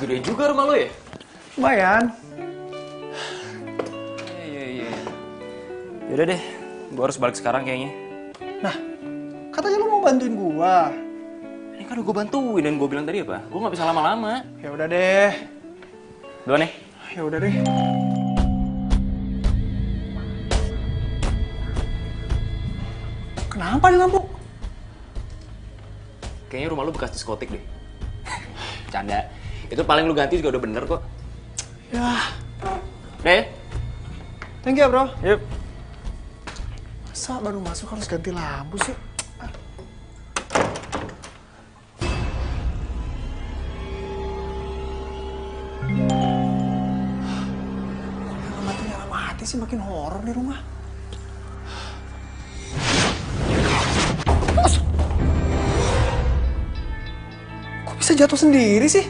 Gede juga rumah lo ya? Lumayan. Iya. Yaudah deh, gue harus balik sekarang kayaknya. Nah, katanya lu mau bantuin gua. Ini kan udah gue bantuin dan gue bilang tadi apa? Gue nggak bisa lama-lama. Ya udah deh. Duluan nih. Ya udah deh. Kenapa nih lampu? Kayaknya rumah lu bekas diskotik deh. Canda. Itu paling lu ganti juga udah bener kok. Ya, Deh. thank you ya bro. Yuk. Masa baru masuk harus ganti lampu sih? Nyala mati sih, makin horor di rumah. Kok bisa jatuh sendiri sih?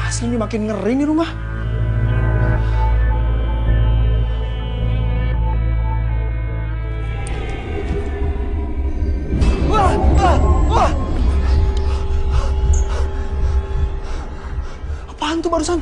Asli ini makin ngeri nih rumah. Wah! Apaan tuh barusan?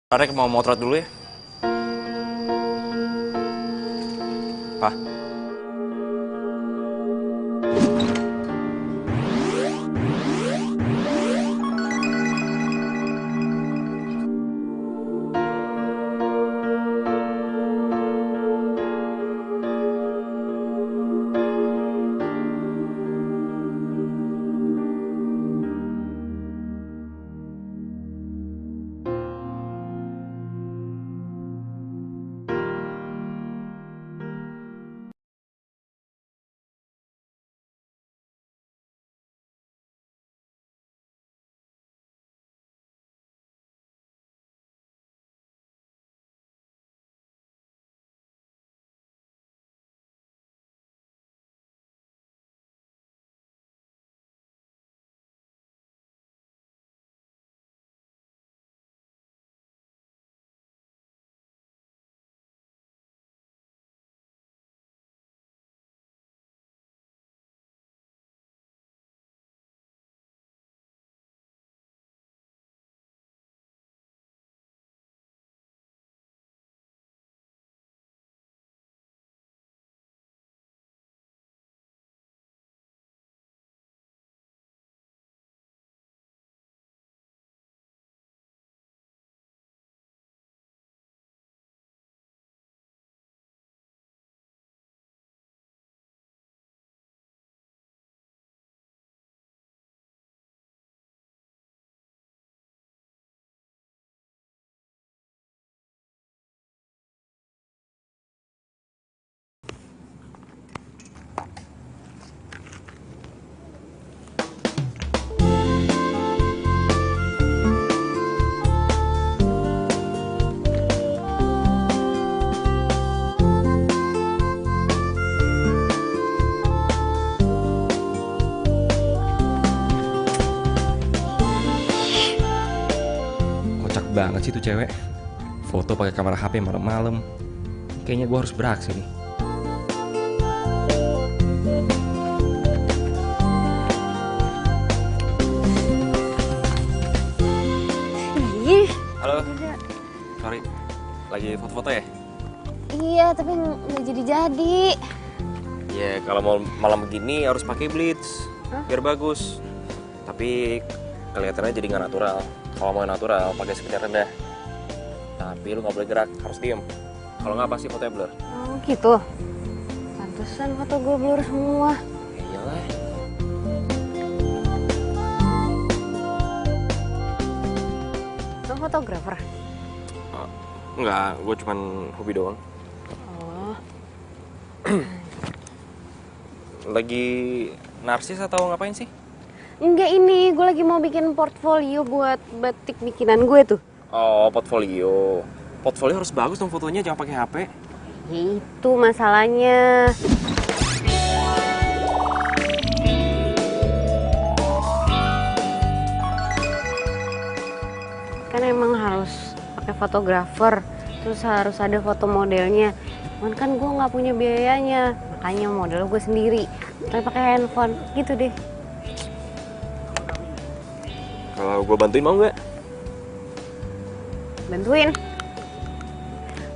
Rarek mau motret dulu ya. Pak. banget sih tuh cewek. Foto pakai kamera HP malam-malam. Kayaknya gue harus beraksi nih. Ih, Halo. Sorry, lagi foto-foto ya? iya tapi nggak jadi-jadi. Ya kalau mau malam begini harus pakai blitz, biar bagus. Tapi kelihatannya jadi nggak natural. Kalau mau natural pakai speed rendah. Tapi lu nggak boleh gerak, harus diem. Kalau nggak pasti fotonya blur. Oh gitu. Pantesan foto gue blur semua. Ya iyalah. Lo fotografer? Enggak, gue cuman hobi doang. Oh. Lagi narsis atau ngapain sih? Enggak, ini gue lagi mau bikin portfolio buat batik bikinan gue tuh. Oh, portfolio. Portfolio harus bagus dong fotonya, jangan pakai HP. Ya itu masalahnya. Kan emang harus pakai fotografer, terus harus ada foto modelnya. Cuman kan gue nggak punya biayanya, makanya model gue sendiri. Tapi pakai handphone, gitu deh. Kalau gue bantuin mau nggak? Bantuin?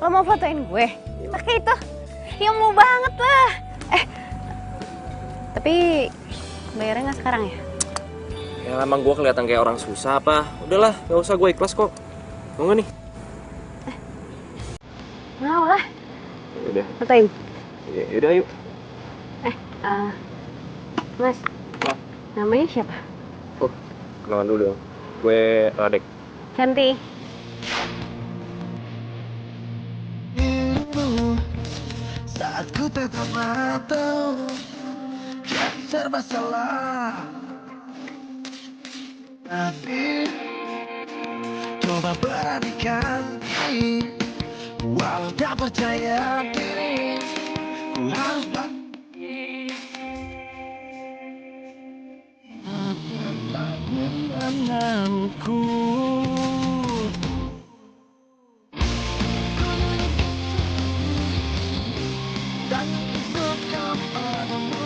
Lo mau fotoin gue? Pakai itu? Ya mau banget lah. Tapi bayarnya nggak sekarang ya? Ya emang gue kelihatan kayak orang susah apa? Udahlah, gak usah, gue ikhlas kok. Mau nggak nih? Mau lah. Udah. Fotoin. Ya udah yuk. Mas. Apa? Namanya siapa? Oh, kenalan dulu dong. Gue Radek. Cantik. Saat ku tetap tahu kan serba salah, tapi coba beranikan diri, walau tak percaya diri, ku harus menanamku. Dan suka padamu.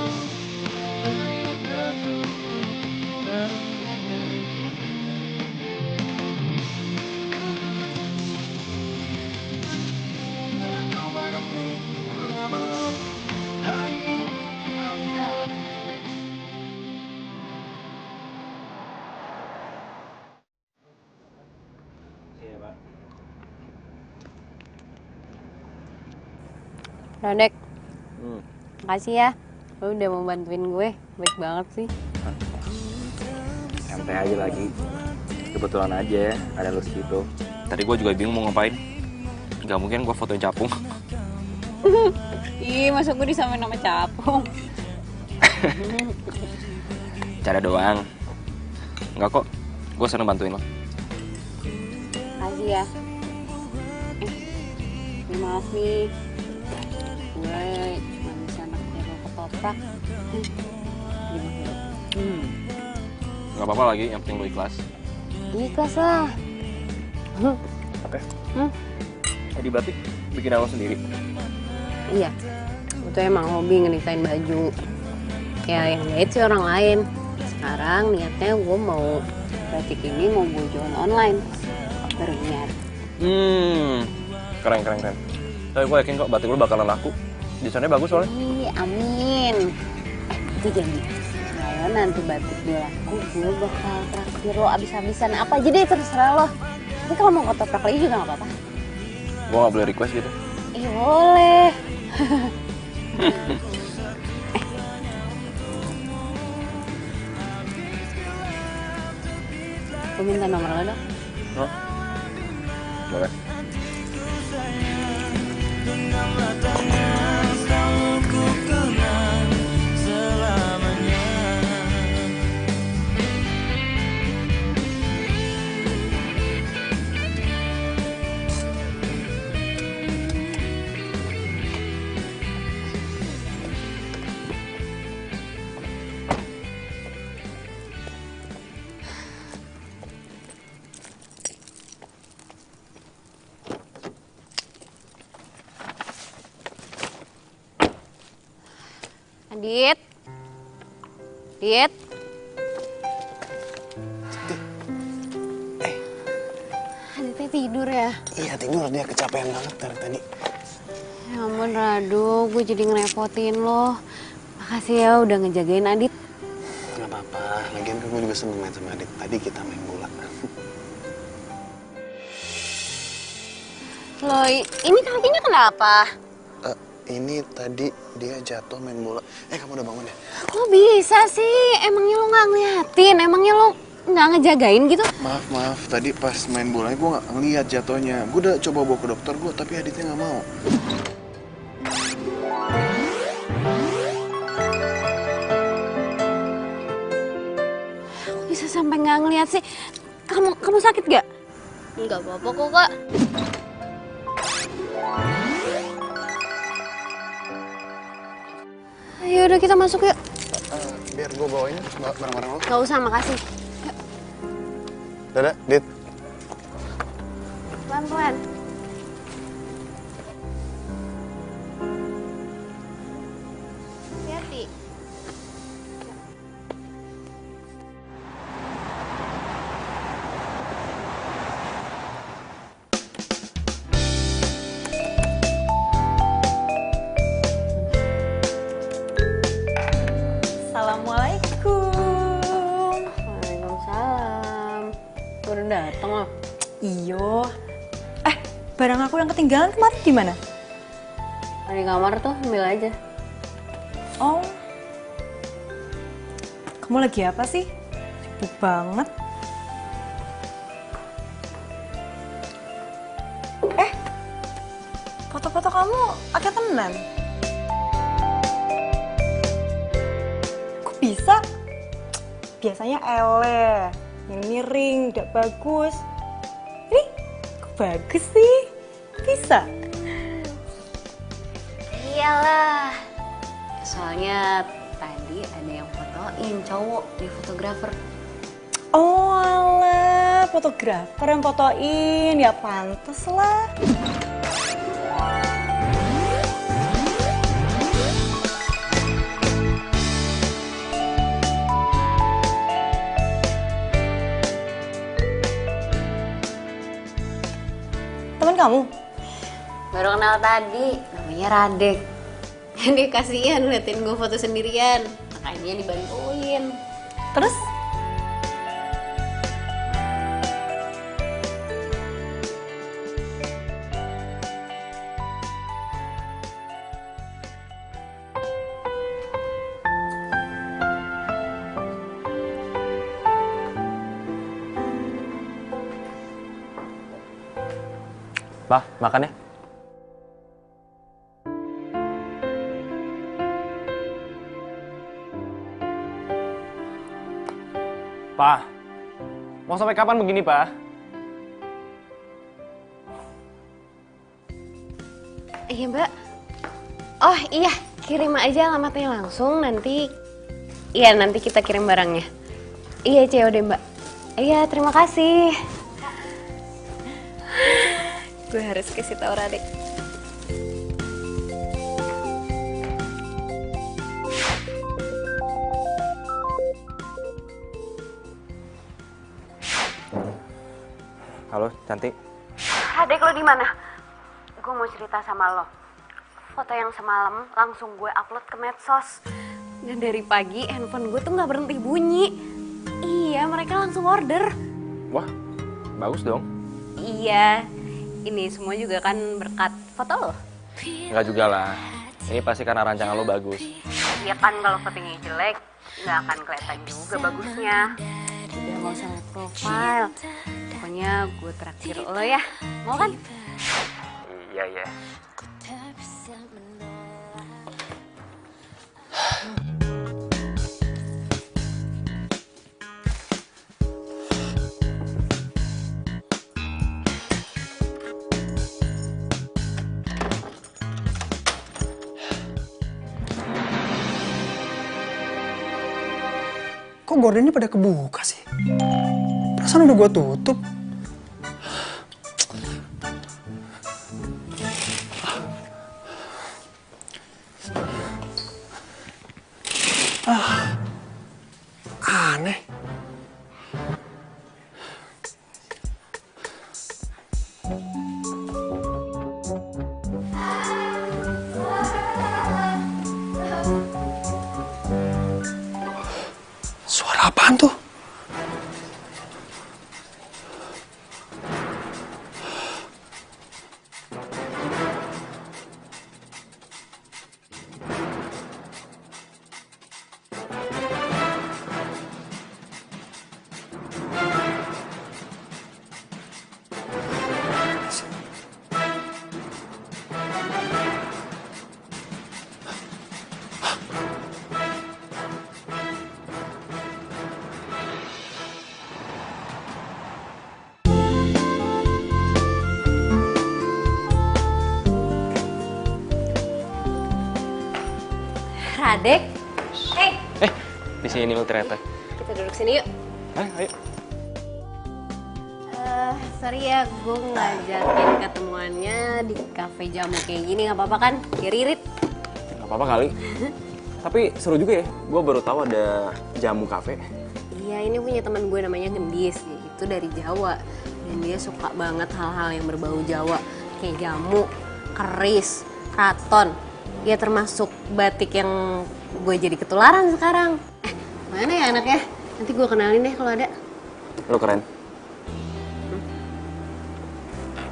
Radek. Makasih ya. Lo udah mau bantuin gue. Baik banget sih. Santai aja lagi. Kebetulan aja ada lu situ. Tadi gue juga bingung mau ngapain. Gak mungkin gue fotoin capung. Ih, masa gue disamain nama capung. Cara doang. Enggak kok. Gue seneng bantuin lo. Makasih ya. Maaf nih. Gue cuma bisa naksir lo ketoprak. Gak apa-apa lagi, yang penting lo ikhlas. Ikhlas lah. Oke. Di batik bikin lo sendiri. Iya. Itu emang hobi ngedisain baju. Ya yang jahit sih orang lain. Sekarang niatnya gue mau batik ini mau gue jual online. Baru niat. Keren. Tapi gue yakin kok batik lo bakalan laku. Desainnya bagus soalnya. Ih, amin. Itu janji. Kalau nanti batik gue laku, gue bakal traktir lo abis-abisan. Apa aja deh, terserah lo. Tapi kalau mau ketoprak lagi juga gak apa-apa. Gue gak boleh request gitu. Ih, boleh. Gue minta nomor lo dong. Hah? Boleh. Adit. Adit. Aditnya tidur ya? Iya tidur, dia kecapean banget dari tadi. Ya ampun Radu, gue jadi ngerepotin lo. Makasih ya udah ngejagain Adit. Gak apa-apa, lagian gue juga seneng main sama Adit. Tadi kita main bola. Lo, ini kakinya kenapa? Ini tadi dia jatuh main bola. Kamu udah bangun ya? Kok bisa sih? Emangnya lo nggak ngeliatin? Emangnya lo nggak ngejagain gitu? Maaf. Tadi pas main bolanya gue nggak ngeliat jatuhnya. Gue udah coba bawa ke dokter gue, tapi Aditnya nggak mau. Kok bisa sampai nggak ngeliat sih? Kamu sakit gak? Nggak apa-apa kok kak. Ayo udah kita masuk yuk. Biar gue bawain barang-barang lo. Gak usah, makasih. Dadah, Dit. Pelan-pelan. Hati-hati. Assalamualaikum. Waalaikumsalam. Udah dateng loh. Iyo. Barang aku yang ketinggalan kemarin di mana? Di kamar tuh, ambil aja. Oh. Kamu lagi apa sih? Sibuk banget. Foto-foto kamu pakai tenan. Kok bisa? Biasanya ele, yang miring, tidak bagus. Ini kok bagus sih? Bisa? Iyalah. Soalnya tadi ada yang fotoin cowok di fotografer. Oh alah, fotografer yang fotoin, ya pantes lah. Temen kamu? Baru kenal tadi, namanya Radek. Dia kasihan liatin gue foto sendirian, makanya dibantuin. Terus? Pak, makan ya. Pak, mau sampai kapan begini, Pak? Iya mbak. Oh iya, kirim aja alamatnya langsung nanti. Iya nanti kita kirim barangnya. Iya COD mbak. Iya terima kasih. Gue harus kasih tahu Radek. Halo, cantik. Radek lo di mana? Gue mau cerita sama lo. Foto yang semalam langsung gue upload ke medsos. Dan dari pagi handphone gue tuh nggak berhenti bunyi. Iya mereka langsung order. Wah, bagus dong. Iya, ini semua juga kan berkat foto lo. Enggak juga lah. Ini pasti karena rancangan lo bagus. Iya kan kalau fotonya jelek, nggak akan kelihatan juga bagusnya. Udah nggak usah liat profile. Pokoknya gue traktir lo ya, mau kan? Iya, iya. Kok gordennya pada kebuka sih? Perasaan udah gue tutup. Aneh. Suara apaan tuh? Radek, Di sini lo ternyata. kita duduk sini yuk. Ayo. Sorry ya, gue ngajakin ketemuannya di kafe jamu kayak gini, nggak apa-apa kan? Kiririt. Gak apa-apa kali. Tapi seru juga ya, gue baru tahu ada jamu kafe. Iya, ini punya teman gue namanya Gendis, itu dari Jawa. Dan dia suka banget hal-hal yang berbau Jawa, kayak jamu, keris, kraton. Ya termasuk batik yang gue jadi ketularan sekarang. Mana ya anaknya? Nanti gue kenalin deh kalau ada. Lo keren.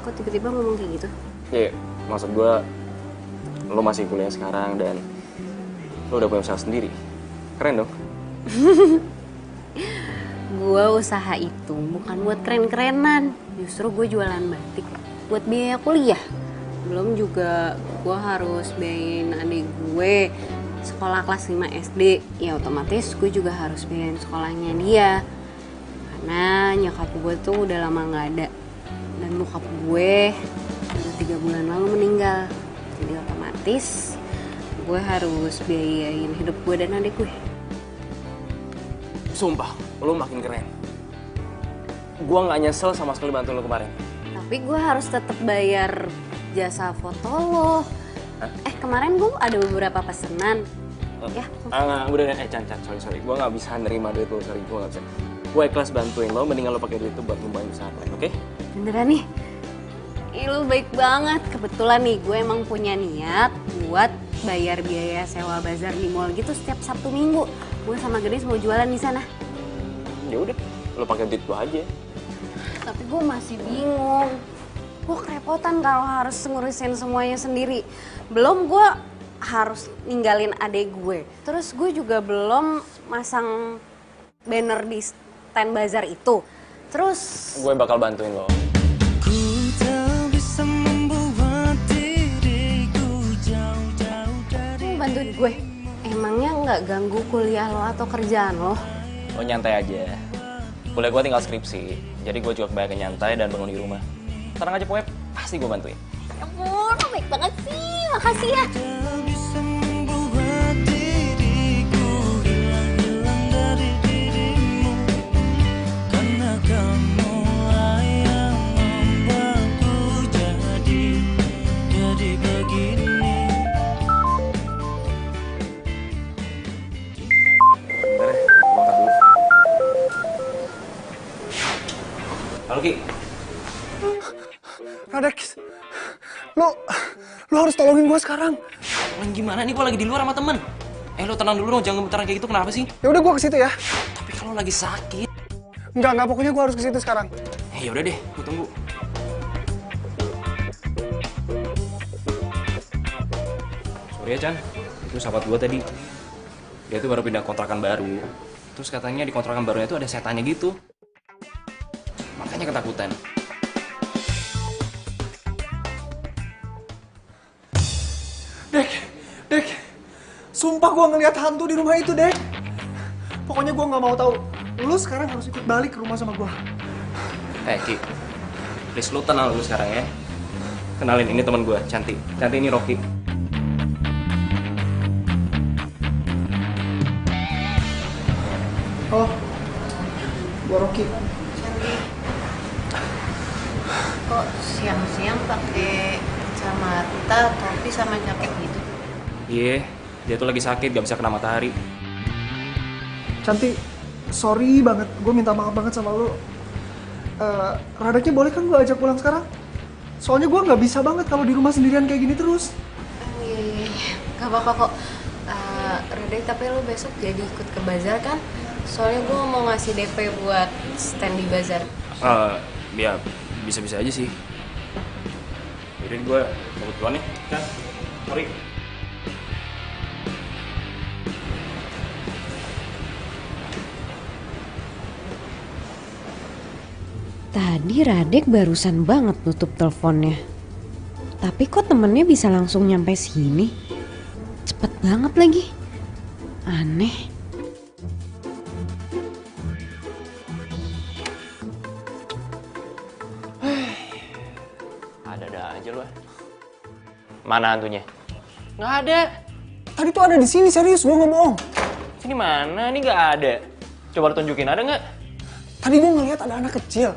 Kok tiba-tiba ngomong kayak gitu? Iya, maksud gue lo masih kuliah sekarang dan lo udah punya usaha sendiri. Keren dong. Gue usaha itu bukan buat keren-kerenan. Justru gue jualan batik buat biaya kuliah. Belum juga gue harus biayain adik gue sekolah kelas 5 SD. Ya otomatis gue juga harus biayain sekolahnya dia. Karena nyokap gue tuh udah lama gak ada. Dan bokap gue udah 3 bulan lalu meninggal. Jadi otomatis gue harus biayain hidup gue dan adik gue. Sumpah, lo makin keren. Gue gak nyesel sama sekali bantu lo kemarin. Tapi gue harus tetap bayar jasa foto lo. Kemarin gue ada beberapa pesanan. Ya. Udah, Chan, sorry. Gue gak bisa nerima duit lo, sorry. Gue gak bisa. Gue ikhlas bantuin lo, mendingan lo pakai duit itu buat ngembangin usaha lain, oke? Beneran nih? Ih, lu baik banget. Kebetulan nih, gue emang punya niat buat bayar biaya sewa bazar di mall gitu setiap Sabtu Minggu. Gue sama Gedis mau jualan di sana. Ya udah, lo pakai duit gue aja. Tapi gue masih bingung. Gue kerepotan kalau harus ngurusin semuanya sendiri. Belum gue harus ninggalin adek gue. Terus gue juga belum masang banner di stand bazar itu. Terus Gue bakal bantuin lo. lu bantuin gue. Emangnya nggak ganggu kuliah lo atau kerjaan lo? Lo nyantai aja. Kuliah gue tinggal skripsi, jadi gue juga kebanyakan nyantai dan bangun di rumah. Tenang aja pokoknya, pasti gue bantuin. Ya ampun, lo baik banget sih. Makasih ya. Halo Ki. Radek, lo harus tolongin gue sekarang. Lan gimana nih, gue lagi di luar sama temen. Lo tenang dulu dong, jangan gemetaran kayak gitu, kenapa sih? Ya udah gue ke situ ya. Tapi kalau lagi sakit. Enggak, pokoknya gue harus ke situ sekarang. Ya udah deh, gue tunggu. Sorry ya Chan, itu sahabat gue tadi. Dia tuh baru pindah kontrakan baru. Terus katanya di kontrakan barunya tuh ada setannya gitu. Makanya ketakutan. Dek, sumpah gue ngeliat hantu di rumah itu, Dek. Pokoknya gue nggak mau tahu. Lu sekarang harus ikut balik ke rumah sama gue. Ki, please lu tenang dulu sekarang ya. Kenalin, ini teman gue, Cantik. Cantik ini Rocky. Oh, gue Rocky. Kok siang-siang pakai kacamata, topi sama jaket gitu? Iya, dia tuh lagi sakit, gak bisa kena matahari. Cantik, sorry banget. Gue minta maaf banget sama lo. Radeknya boleh kan gue ajak pulang sekarang? Soalnya gue nggak bisa banget kalau di rumah sendirian kayak gini terus. Iya, gak apa-apa kok. Radek, tapi lo besok jadi ikut ke bazar kan? Soalnya gue mau ngasih DP buat stand di bazar. Ya bisa-bisa aja sih. Yaudah gue cabut duluan nih, kan? Sorry. Tadi Radek barusan banget nutup teleponnya. Tapi kok temennya bisa langsung nyampe sini? Cepet banget lagi. Aneh. Ada aja lu. Mana hantunya? Nggak ada. Tadi tuh ada di sini, serius, gue nggak bohong. Sini mana? Ini nggak ada. Coba lu tunjukin, ada nggak? Tadi gue ngeliat ada anak kecil.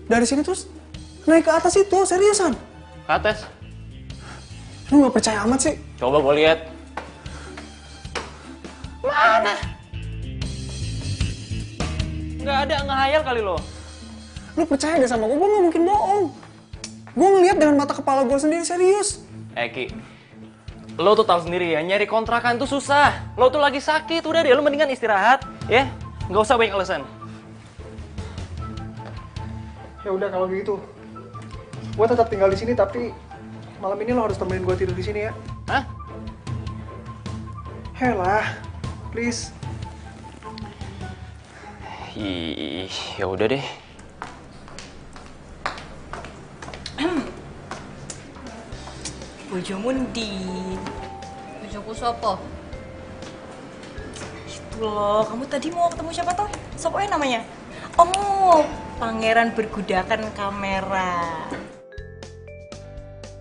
Dari sini terus naik ke atas itu, seriusan. Ke atas. Lu nggak percaya amat sih? Coba gue lihat. Mana? Nggak ada, nggak hayal kali lo. Lu percaya deh sama gue nggak mungkin bohong. Gue ngeliat dengan mata kepala gue sendiri, serius. Ki, lo tuh tahu sendiri ya, nyari kontrakan tuh susah. Lo tuh lagi sakit, udah deh, lo mendingan istirahat, ya. Nggak usah banyak alasan. Ya udah kalau gitu, gue tetap tinggal di sini tapi malam ini lo harus temenin gue tidur di sini ya. Hah? Helah, please. Ih, ya udah deh. Bojomu ndi? Bojoku sopo? Itu loh, kamu tadi mau ketemu siapa toh? Sopo namanya? Oh, pangeran bergudakan kamera.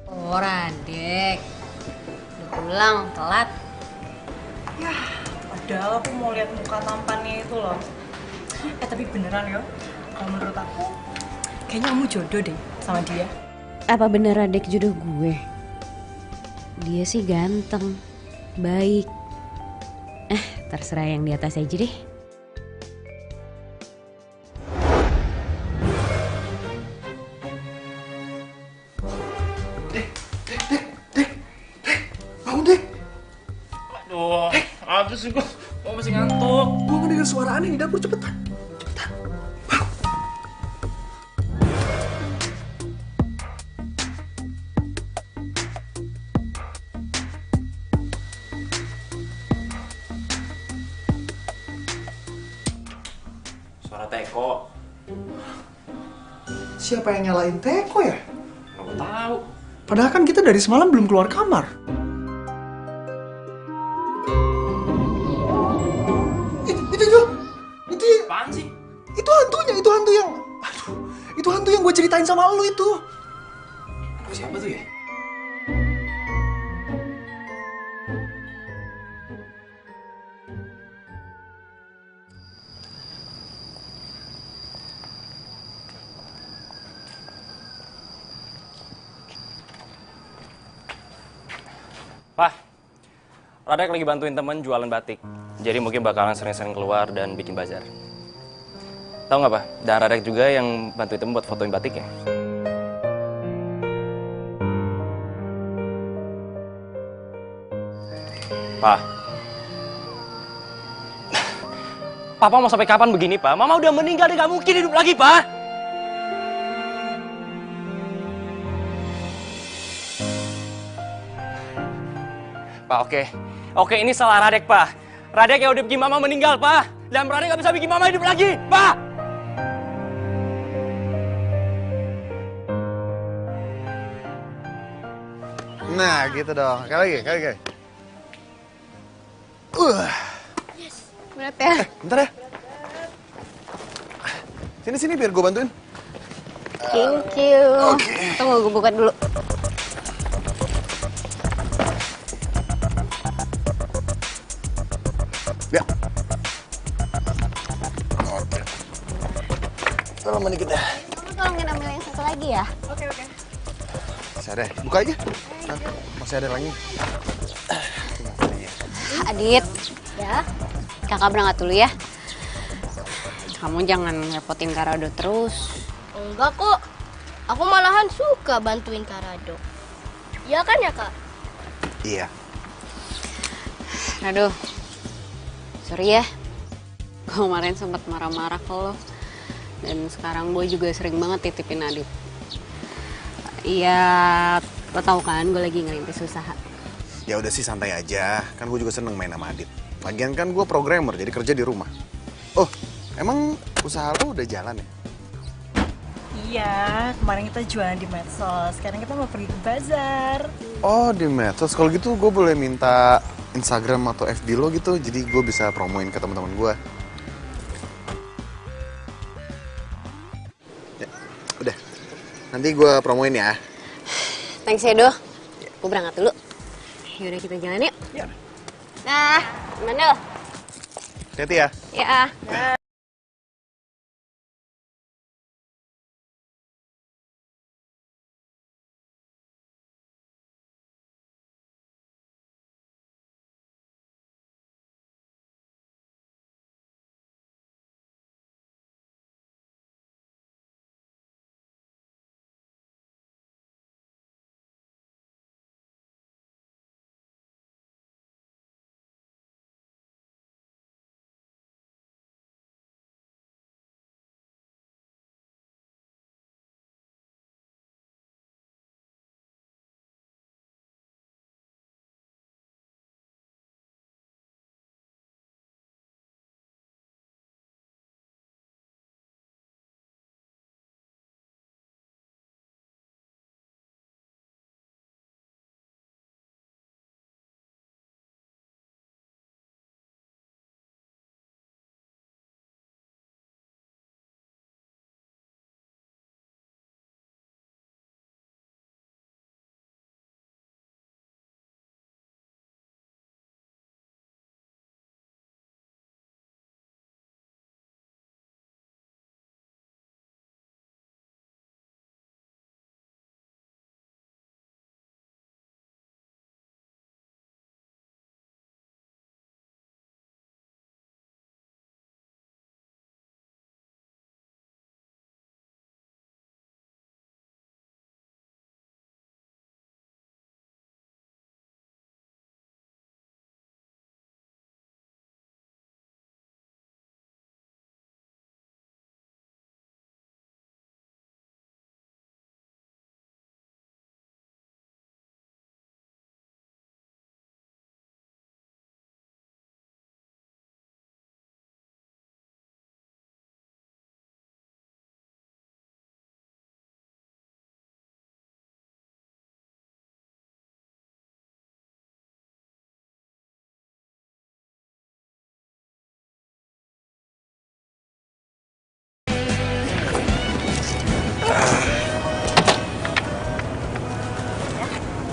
Oh, Radek. Udah pulang, telat. Ya, padahal aku mau lihat muka tampannya itu loh. Tapi beneran ya, kalau menurut aku kayaknya kamu jodoh deh sama dia. Apa bener Radek jodoh gue? Dia sih ganteng, baik. Terserah yang di atas aja deh. Bangun deh. Aduh, apa sih gue? Gue masih ngantuk. Gue ngedengar suara aneh di dapur, cepetan. Suara Teko. Siapa yang nyalain Teko ya? Nggak tahu. Padahal kan kita dari semalam belum keluar kamar. Itu Apaan sih? itu hantunya, itu hantu yang gue ceritain sama lu itu. Siapa tuh ya? Pak, Radek lagi bantuin temen jualan batik. Jadi mungkin bakalan sering-sering keluar dan bikin bazar. Tahu nggak, Pak? Dan Radek juga yang bantuin temen buat fotoin batiknya. Pak. Papa mau sampai kapan begini, Pak? Mama udah meninggal, dia nggak mungkin hidup lagi, Pak. Pak, oke, ini salah Radek, Pak. Radek yang udah bikin Mama meninggal, Pak. Dan Radek nggak bisa bikin Mama hidup lagi, Pak. Nah, gitu dong. Kali lagi. Berat ya? Bentar ya. Sini biar gue bantuin. Thank you. Tunggu, gue buka dulu. Ya. Oke. Lama dikit ya. Kamu tolongin ambil yang satu lagi ya? Oke. Masih ada. Buka aja. Nah, masih ada lagi. Adit, ya. Kakak berangkat dulu ya. kamu jangan ngerepotin Karado terus. Enggak kok. Aku malahan suka bantuin Karado. Iya kan ya, Kak? Iya. Aduh, sorry ya. Gue kemarin sempat marah-marah ke lo. Dan sekarang gue juga sering banget titipin Adit. Iya, lo tau kan gue lagi ngerintis usaha. Ya udah sih santai aja. Kan gue juga seneng main sama Adit. Lagian kan gue programmer jadi kerja di rumah. Oh, emang usaha lo udah jalan ya? Iya, kemarin kita jualan di medsos. Sekarang kita mau pergi ke bazar. Oh, di medsos. Kalau gitu gue boleh minta Instagram atau FB lo gitu. Jadi gue bisa promoin ke teman-teman gue. Ya, udah. Nanti gue promoin ya. Thanks ya, Do. Gue berangkat dulu. Yaudah kita jalan yuk. Yuk. Nah, gimana? Hati-hati ya. Ya.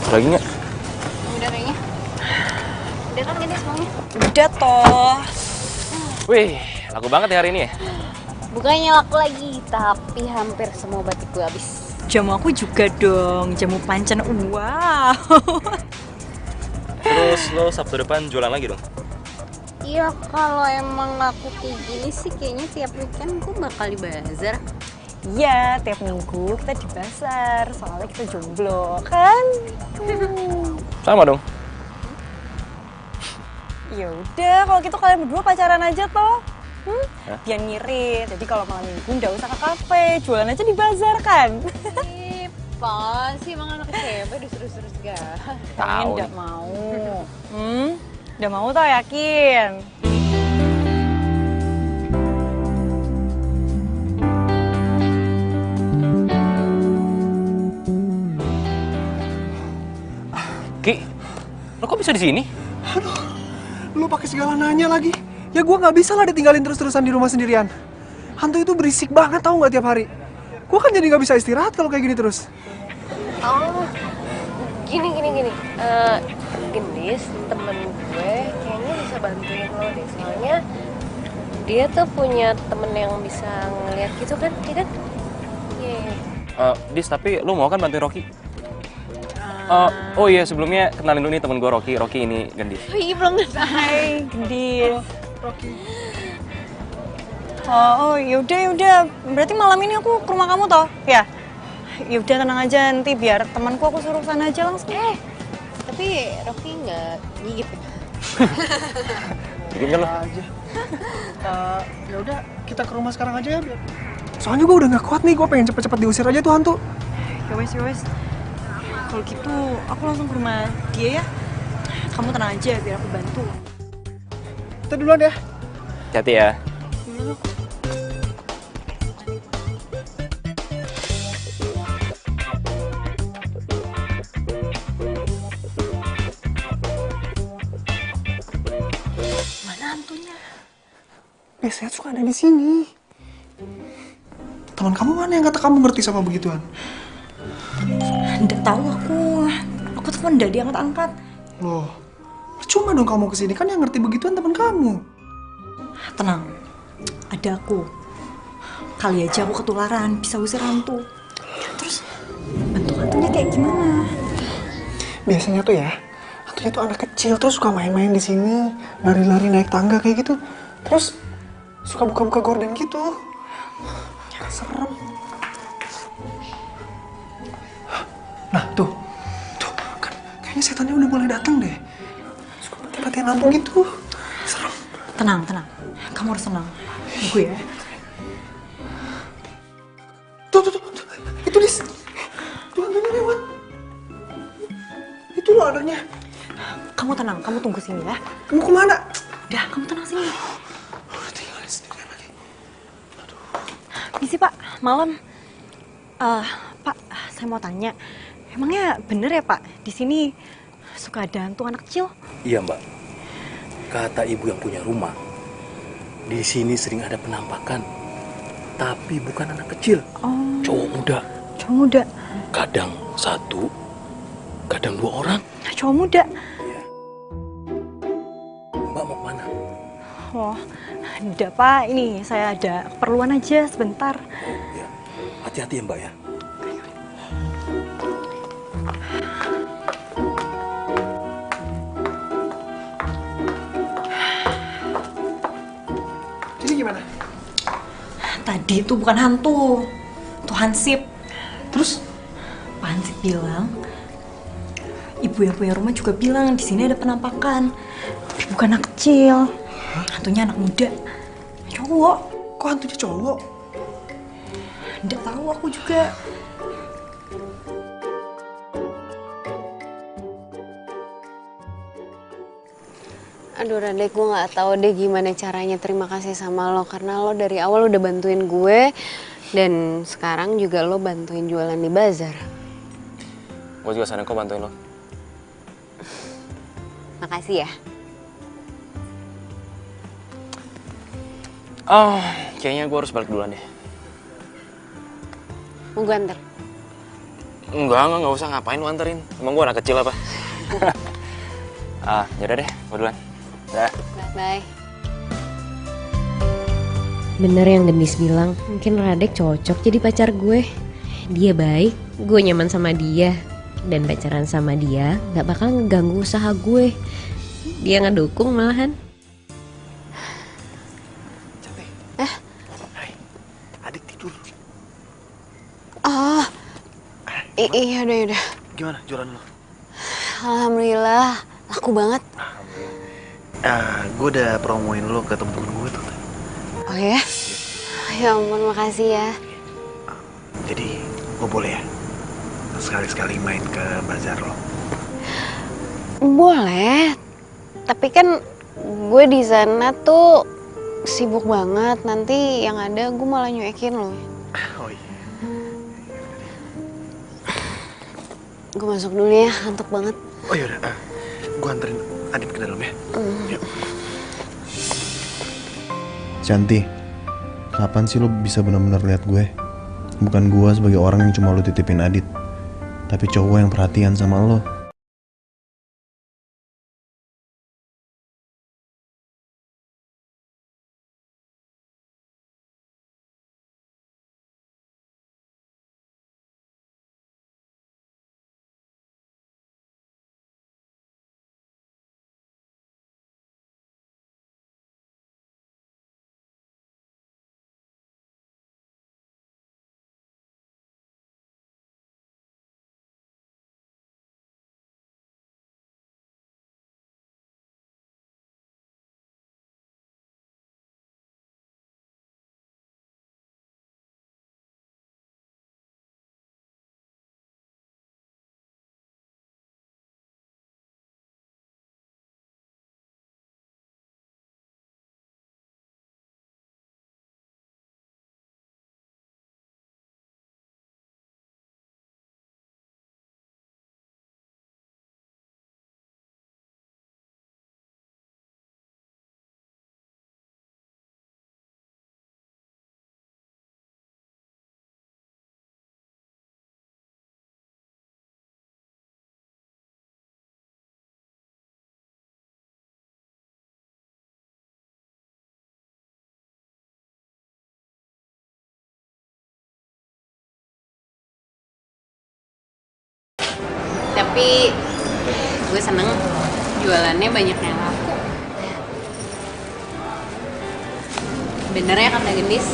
Lagi nggak? Udah kayaknya. Udah kan gini semuanya. Udah toh. Wih, laku banget ya hari ini ya? Bukannya laku lagi, tapi hampir semua batik gue habis. Jamu aku juga dong, jamu pancen. Wow. Terus lo Sabtu depan jualan lagi dong? Iya, kalau emang aku kayak gini sih kayaknya tiap weekend gue bakal di bazar. Iya, tiap minggu kita di pasar, soalnya kita jomblo, kan? Sama dong. Ya udah, kalau gitu kalian berdua pacaran aja toh. Hah? Biar ngirit. Jadi kalau malam minggu nggak usah ke kafe, jualan aja di bazar kan? Ih, apa sih emang anak SMP disuruh-suruh segala. Kalian Tahu nggak nih. mau. Nggak mau toh, yakin? Ki, lo kok bisa di sini? Lu pakai segala nanya lagi. Ya gue nggak bisa lah ditinggalin terus-terusan di rumah sendirian. Hantu itu berisik banget tau nggak tiap hari. Gue kan jadi nggak bisa istirahat kalau kayak gini terus. Oh, gini. Gendis, temen gue kayaknya bisa bantuin lo deh. Soalnya dia tuh punya temen yang bisa ngeliat gitu kan, iya kan? Iya. Dis, tapi lo mau kan bantuin Rocky? Oh iya, sebelumnya kenalin dulu nih temen gue Rocky. Rocky ini Gendis. Oh iya, belum kenal. Hai, Gendis. Rocky. Oh, yaudah. Berarti malam ini aku ke rumah kamu toh? Ya. Yaudah tenang aja, nanti biar temanku aku suruh sana aja langsung. Tapi Rocky nggak gigit ya? Bikin kan lo? Aja. Ya udah, kita ke rumah sekarang aja ya, biar. Soalnya gue udah nggak kuat nih, gue pengen cepet-cepet diusir aja tuh hantu. Ya wes. Kalau gitu, aku langsung ke rumah dia ya. Kamu tenang aja, biar aku bantu. Kita duluan ya. Hati ya. Biasanya suka ada di sini. Teman kamu mana yang kata kamu ngerti sama begituan? Nggak tahu aku. Aku telepon nggak diangkat-angkat. Loh, cuma dong kamu kesini, kan yang ngerti begituan teman kamu. Tenang, ada aku. Kali aja aku ketularan, bisa usir hantu. Terus, bentuk hantunya kayak gimana? Biasanya tuh ya, hantunya tuh anak kecil, terus suka main-main di sini, lari-lari naik tangga kayak gitu. Terus suka buka-buka gorden gitu. Serem. Nah, tuh kan kayaknya setannya udah mulai datang deh. Suka mati-matian lampu gitu. Serem. Tenang. Kamu harus tenang. Tunggu ya. Tuh. Itu Dis. Tuh hantunya lewat. Itu loh anaknya. Kamu tenang, kamu tunggu sini ya. Kamu kemana? Udah, kamu tenang sini. Tinggalin sendirian lagi. Misi Pak, malam. Pak, saya mau tanya. Emangnya bener ya Pak, di sini suka ada hantu anak kecil? Iya Mbak, kata ibu yang punya rumah, di sini sering ada penampakan, tapi bukan anak kecil, cowok muda. Cowok muda? Kadang satu, kadang 2 orang. Cowok muda? Iya. Mbak mau kemana? Oh, enggak Pak, ini saya ada keperluan aja sebentar. Ya, hati-hati ya Mbak ya. Jadi gimana? Tadi itu bukan hantu, itu hansip. Terus? Pak Hansip bilang, ibu yang punya rumah juga bilang di sini ada penampakan. Tapi bukan anak kecil, hantunya anak muda, cowok. Kok hantunya cowok? Nggak tahu aku juga. Aduh Radek, gue nggak tahu deh gimana caranya terima kasih sama lo karena lo dari awal udah bantuin gue dan sekarang juga lo bantuin jualan di bazar. Gue juga seneng kok bantuin lo. Makasih ya. Oh, kayaknya gue harus balik duluan deh. Mau gue anter? Enggak usah, ngapain lo anterin? Emang gue anak kecil apa? Yaudah deh, gue duluan. Dah. Bye. Bener yang Gendis bilang, mungkin Radek cocok jadi pacar gue. Dia baik, gue nyaman sama dia. Dan pacaran sama dia gak bakal ngeganggu usaha gue. Dia ngedukung malahan. Cantik. Hai, adik tidur. Oh, iya udah. Gimana jualan lo? Alhamdulillah, laku banget. Gue udah promoin lo ke temen-temen gue tuh. Oh ya? Ya ampun, makasih ya. Jadi gue boleh ya sekali-sekali main ke bazar lo? Boleh, tapi kan gue di sana tuh sibuk banget. Nanti yang ada gue malah nyuekin lo. Oh iya. Gue masuk dulu ya, ngantuk banget. Oh yaudah, gue anterin Adit ke dalam ya. Yuk. Cantik, kapan sih lo bisa benar-benar lihat gue? Bukan gue sebagai orang yang cuma lo titipin Adit, tapi cowok yang perhatian sama lo. Tapi gue seneng jualannya banyak yang laku. Bener ya kata Gendis,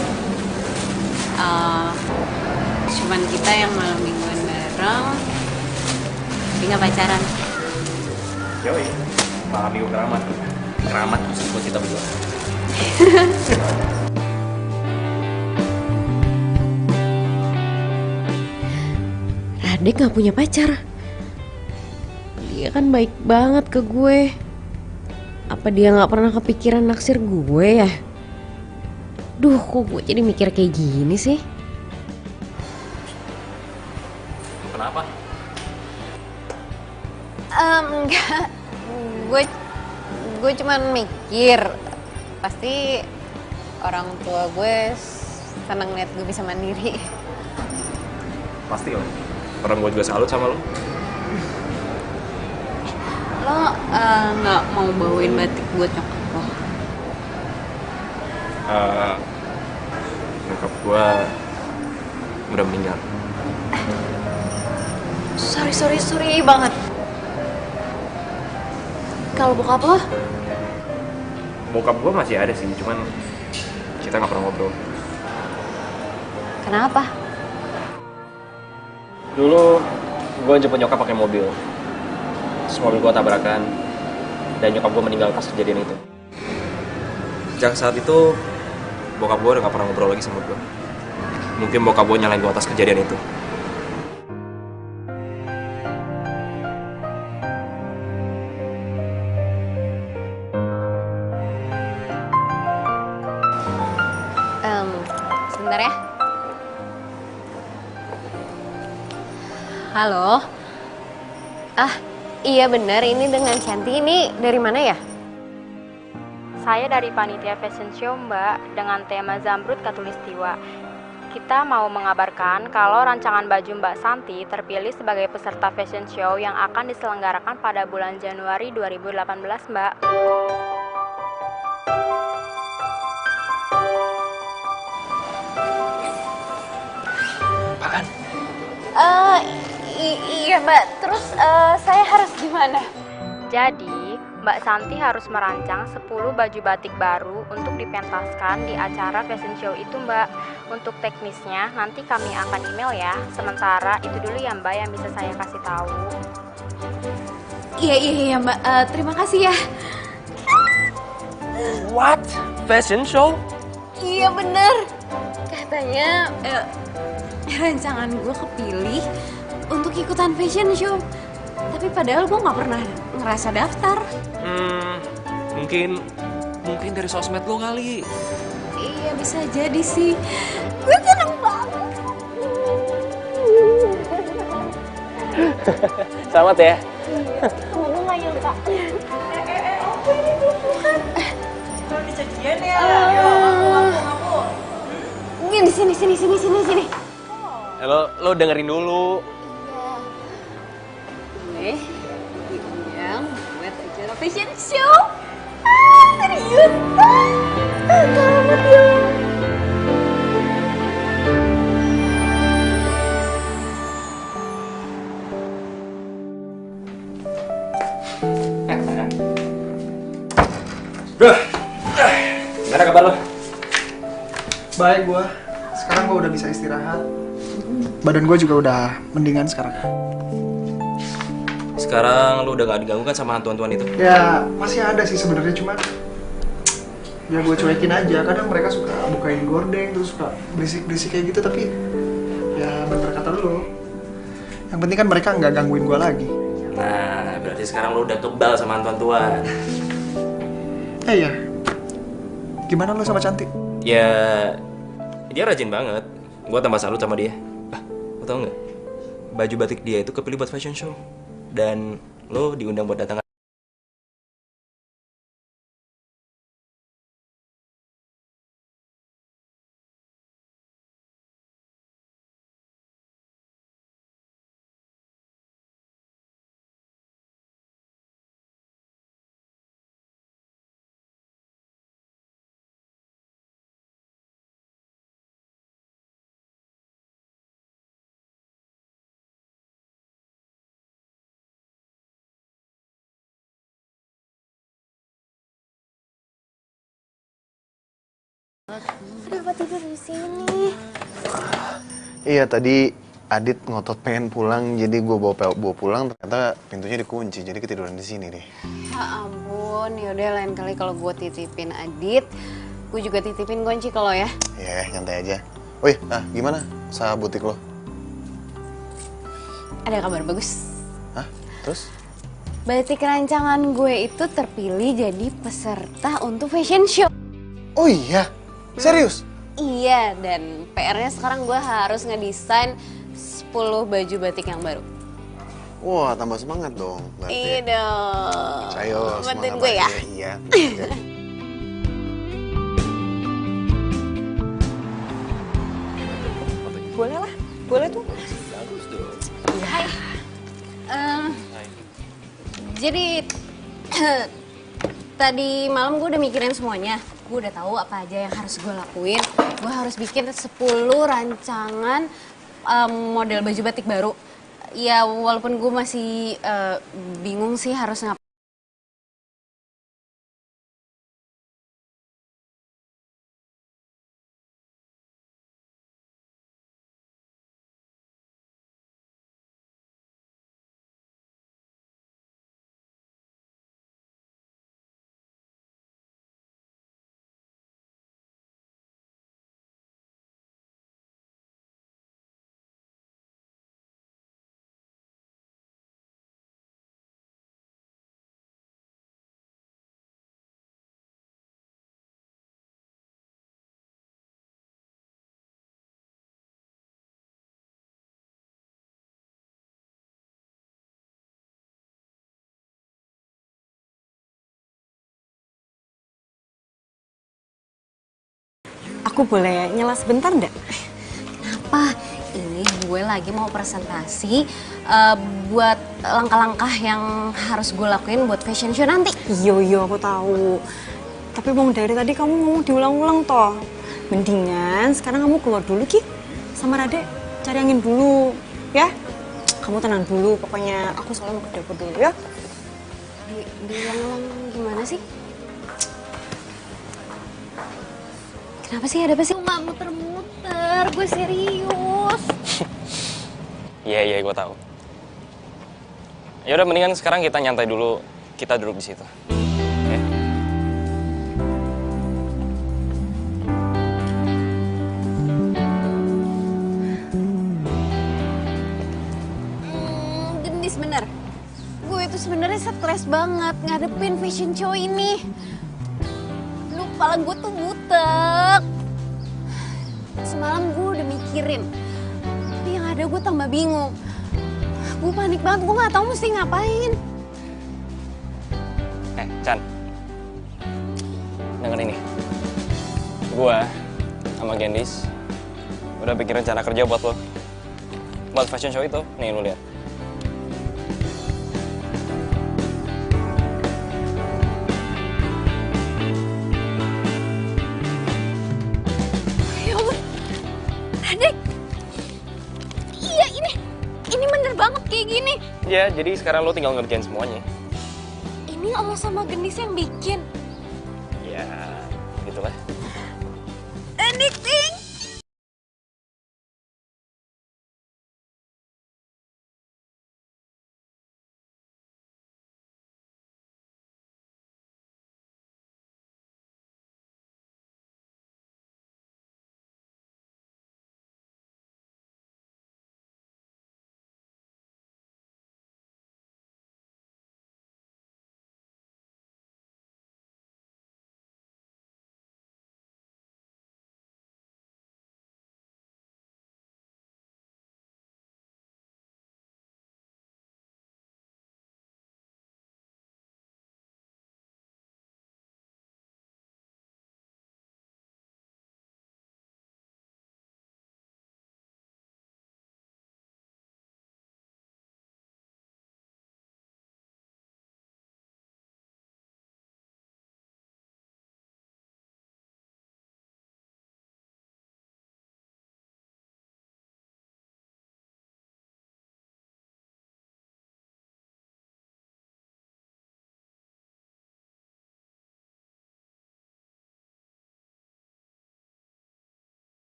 cuman kita yang malam mingguan bareng, tapi nggak pacaran. Yoi, malam minggu keramat. Keramat khusus buat kita berdua. Radek gak punya pacar. Dia kan baik banget ke gue. Apa dia gak pernah kepikiran naksir gue ya? Duh, kok gue jadi mikir kayak gini sih? Kenapa? Enggak, gue cuman mikir pasti orang tua gue seneng liat gue bisa mandiri. Pasti lah. Orang gue juga salut sama lo. Lo nggak mau bawain batik buat nyokap lo? Nyokap gue udah meninggal. Sorry banget. Kalau bokap lo? Bokap gue masih ada sih, cuman kita nggak pernah ngobrol. Kenapa? Dulu gue jemput nyokap pakai mobil. Terus mobil gue tabrakan dan nyokap gue meninggal pas kejadian itu. Sejak saat itu bokap gue udah gak pernah ngobrol lagi sama gue. Mungkin bokap gue nyalain gue atas kejadian itu. Sebentar ya. Halo. Iya benar, ini dengan Cantik. Ini dari mana ya? Saya dari Panitia Fashion Show, Mbak, dengan tema Zamrud Katulistiwa. Kita mau mengabarkan kalau rancangan baju Mbak Santi terpilih sebagai peserta fashion show yang akan diselenggarakan pada bulan Januari 2018, Mbak. Apaan? Iya, Mbak. Terus saya harus gimana? Jadi, Mbak Santi harus merancang 10 baju batik baru untuk dipentaskan di acara fashion show itu, Mbak. Untuk teknisnya nanti kami akan email ya. Sementara itu dulu ya, Mbak, yang bisa saya kasih tahu. Iya, Mbak. Terima kasih ya. What? Fashion show? Iya bener. Katanya rancangan gue kepilih untuk ikutan fashion show. Tapi padahal gue nggak pernah ngerasa daftar. Mungkin dari sosmed lo kali. Iya bisa jadi sih. Gue seneng banget. Selamat ya. Kamu nggak nyangka. Mungkin sini. Lo dengerin dulu. Gue diundang buat acara fashion show. Serius? Selamat ya. Gimana kabar lo? Baik gua. Sekarang gua udah bisa istirahat. Badan gua juga udah mendingan sekarang. Sekarang lo udah gak diganggu kan sama hantu-hantuan itu? Ya masih ada sih sebenarnya, cuman ya gue cuekin aja. Kadang mereka suka bukain gordeng terus suka berisik kayak gitu, tapi ya bener kata lo. Yang penting kan mereka nggak gangguin gue lagi. Nah, berarti sekarang lo udah kebal sama hantu-hantuan. Iya. Gimana lo sama Cantik? Ya, dia rajin banget. Gua tambah salut sama dia. Lo tau nggak? Baju batik dia itu kepilih buat fashion show. Dan lo diundang buat datang Kenapa tidur di sini? Iya, tadi Adit ngotot pengen pulang, jadi gue bawa pulang, ternyata pintunya dikunci, jadi ketiduran di sini deh. Ya ampun, yaudah lain kali kalau gue titipin Adit, gue juga titipin kunci kalau ya. Ya, nyantai aja. Oh iya, gimana usaha butik lo? Ada kabar bagus. Hah? Terus? Batik rancangan gue itu terpilih jadi peserta untuk fashion show. Oh iya? Serius? Iya, dan PR-nya sekarang gue harus ngedesain 10 baju batik yang baru. Wah, tambah semangat dong. Iya dong. Ayo, bantuin semangat gue ya. aja. Iya, tenang aja. Boleh lah, boleh tuh. Bagus tuh. Hai. Jadi tadi malam gue udah mikirin semuanya. Gue udah tahu apa aja yang harus gue lakuin. Gue harus bikin 10 rancangan model baju batik baru. Ya walaupun gue masih bingung sih harus ngapain. Aku boleh nyela sebentar enggak? Kenapa? Ini gue lagi mau presentasi buat langkah-langkah yang harus gue lakuin buat fashion show nanti. Iya, aku tahu. Tapi bang dari tadi kamu ngomong diulang-ulang toh. Mendingan sekarang kamu keluar dulu Ki. Sama Rade cari angin dulu, ya. Kamu tenang dulu, pokoknya aku soalnya mau ke dapur dulu ya. Diulang-ulang gimana sih? Kenapa sih? Ada apa sih? Nggak muter-muter, gue serius. Iya, gue tahu. Ya udah mendingan sekarang kita nyantai dulu, kita duduk di situ. Oke? Gendis bener. Gue itu sebenarnya stres banget ngadepin fashion show ini. Lu kepala gue tuh butek. Semalam gue udah mikirin, tapi yang ada gue tambah bingung. Gue panik banget, gue gak tahu mesti ngapain. Chan, denger ini. Gue sama Gendis udah bikin rencana kerja buat lo. Buat fashion show itu, nih lu lihat. Ya ampun, Radek. Iya ini bener banget kayak gini. Ya, jadi sekarang lo tinggal ngerjain semuanya. Ini lo sama Gendis yang bikin. Ya, gitulah. Addicting.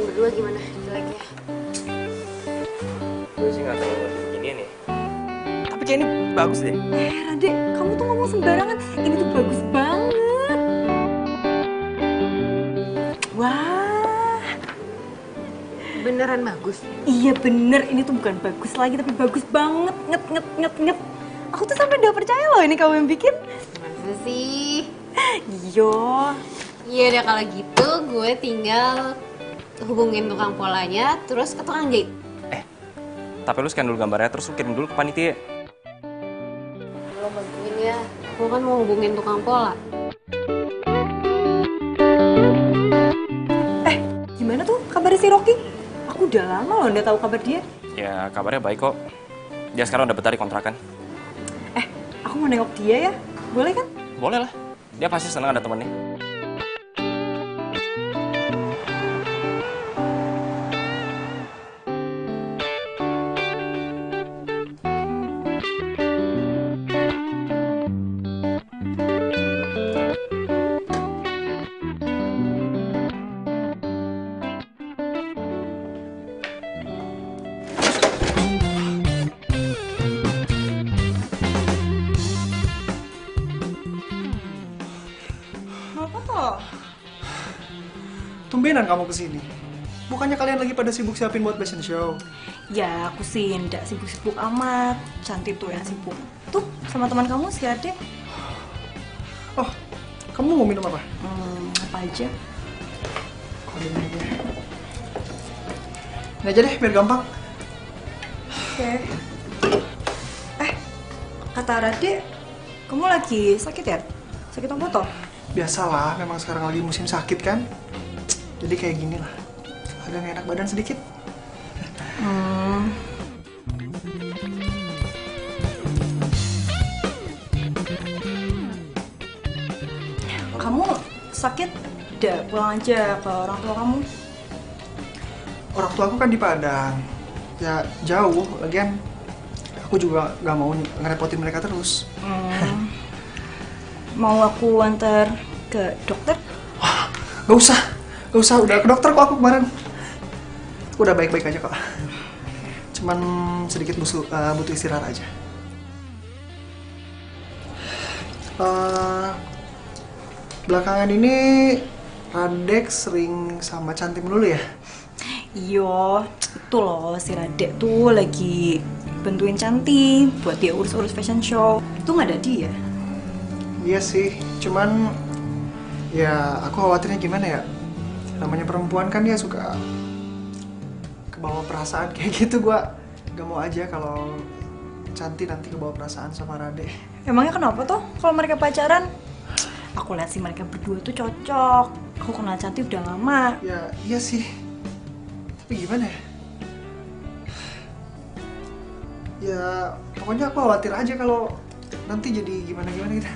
berdua gimana jeleknya? Gue sih nggak terlalu ngerti beginian ya. Tapi kayak ini bagus deh. Rade, kamu tuh ngomong sembarangan. Ini tuh bagus banget. Wah, Beneran bagus. iya bener. Ini tuh bukan bagus lagi, tapi bagus banget. Nget. Aku tuh sampai udah percaya loh ini kamu yang bikin. Masa sih? Iya. Iya deh kalau gitu gue tinggal hubungin tukang polanya terus ke tukang jahit. Tapi lu scan dulu gambarnya, terus lu kirim dulu ke panitia. Lo bantuin ya. Gue kan mau hubungin tukang pola. Gimana tuh kabarnya si Rocky? Aku udah lama loh nggak tahu kabar dia. Ya kabarnya baik kok. Dia sekarang udah betah di kontrakan. Aku mau nengok dia ya. Boleh kan? Boleh lah. Dia pasti senang ada temennya. Apa toh? Tumbenan kamu kesini. Bukannya kalian lagi pada sibuk siapin buat fashion show? Ya aku sih ndak sibuk-sibuk amat. Cantik tuh yang sibuk. Tuh sama teman kamu si Ade. Oh, kamu mau minum apa? Apa aja? Oh, ini aja. Ini aja deh, biar gampang. Oke. Kata Rade, kamu lagi sakit ya? Sakit apa toh? Biasalah, memang sekarang lagi musim sakit kan. Jadi kayak gini lah. Agak nggak enak badan sedikit. Kamu sakit? Udah pulang aja ke orang tua kamu. Orang tua aku kan di Padang. Ya jauh, lagian aku juga nggak mau ngerepotin mereka terus. Mau aku antar ke dokter? Gak usah, udah ke dokter kok aku kemarin. Aku udah baik-baik aja kok. Cuman sedikit butuh istirahat aja. Belakangan ini Radek sering sama Cantik dulu ya? Iya, itu loh si Radek tuh lagi bantuin Cantik buat dia urus-urus fashion show. Itu nggak ada dia. Iya sih, cuman ya aku khawatirnya gimana ya? Namanya perempuan kan dia suka kebawa perasaan kayak gitu. Gua gak mau aja kalau Cantik nanti kebawa perasaan sama Rade. Emangnya kenapa tuh kalau mereka pacaran? Aku lihat sih mereka berdua tuh cocok. Aku kenal Cantik udah lama. Ya iya sih, tapi gimana ya? Ya pokoknya aku khawatir aja kalau nanti jadi gimana-gimana gitu.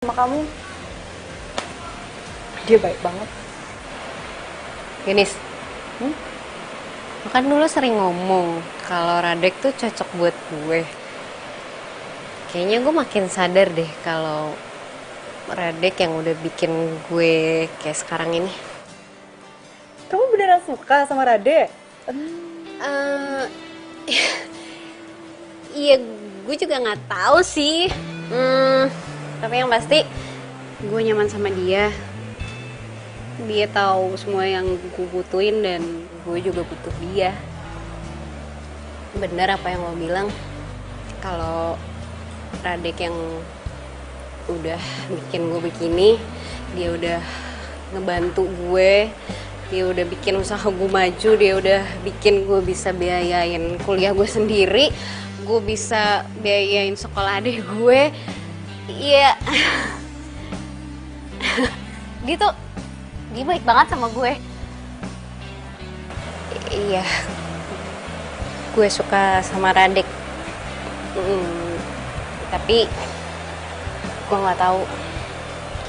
sama kamu. Dia baik banget. Genis, lo kan dulu sering ngomong kalau Radek tuh cocok buat gue. Kayaknya gue makin sadar deh kalau Radek yang udah bikin gue kayak sekarang ini. Kamu beneran suka sama Rade? Iya, gue juga nggak tahu sih. Tapi yang pasti gue nyaman sama dia. Dia tahu semua yang gue butuhin dan gue juga butuh dia. Bener apa yang lo bilang, kalau Radek yang udah bikin gue begini, dia udah ngebantu gue, dia udah bikin usaha gue maju, dia udah bikin gue bisa biayain kuliah gue sendiri, gue bisa biayain sekolah adik gue. Iya, dia baik banget sama gue. Iya, gue suka sama Radek. Tapi gue nggak tahu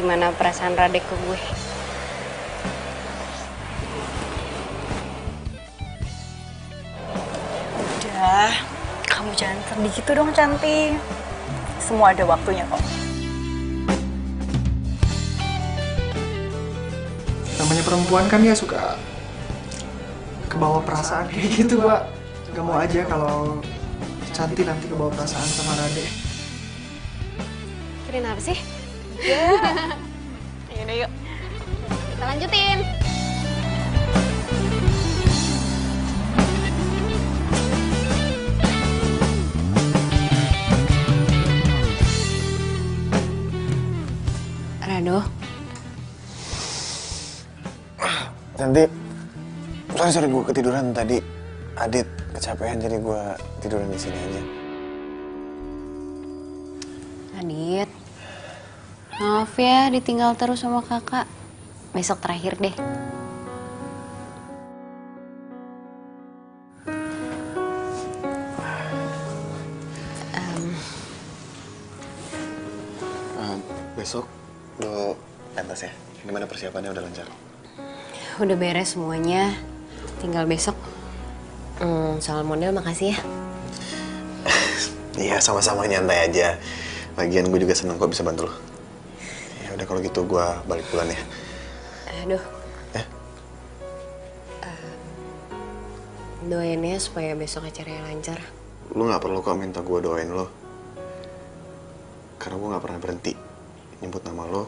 gimana perasaan Radek ke gue. Udah, kamu jangan sedih gitu dong, Cantik. Semua ada waktunya kok. Namanya perempuan kan ya suka kebawa perasaan kayak gitu, Mbak. Gak mau aja kalau Cantik nanti kebawa perasaan sama Rade. Kirain apa sih? Yaudah yuk, kita lanjutin. Rado, Nanti, sorry gue ketiduran tadi. Adit kecapean jadi gue tiduran di sini aja. Adit, maaf ya ditinggal terus sama kakak. Besok terakhir deh. Besok lo pentas ya? Gimana persiapannya, udah lancar? Udah beres semuanya, tinggal besok. Soal model makasih ya. Iya, sama-sama, nyantai aja. Lagian gue juga seneng kok bisa bantu lo. Ya udah kalau gitu gue balik pulang ya. Aduh. Doain ya supaya besok acaranya lancar. Lo nggak perlu kok minta gue doain lo. Karena gue nggak pernah berhenti nyebut nama lo.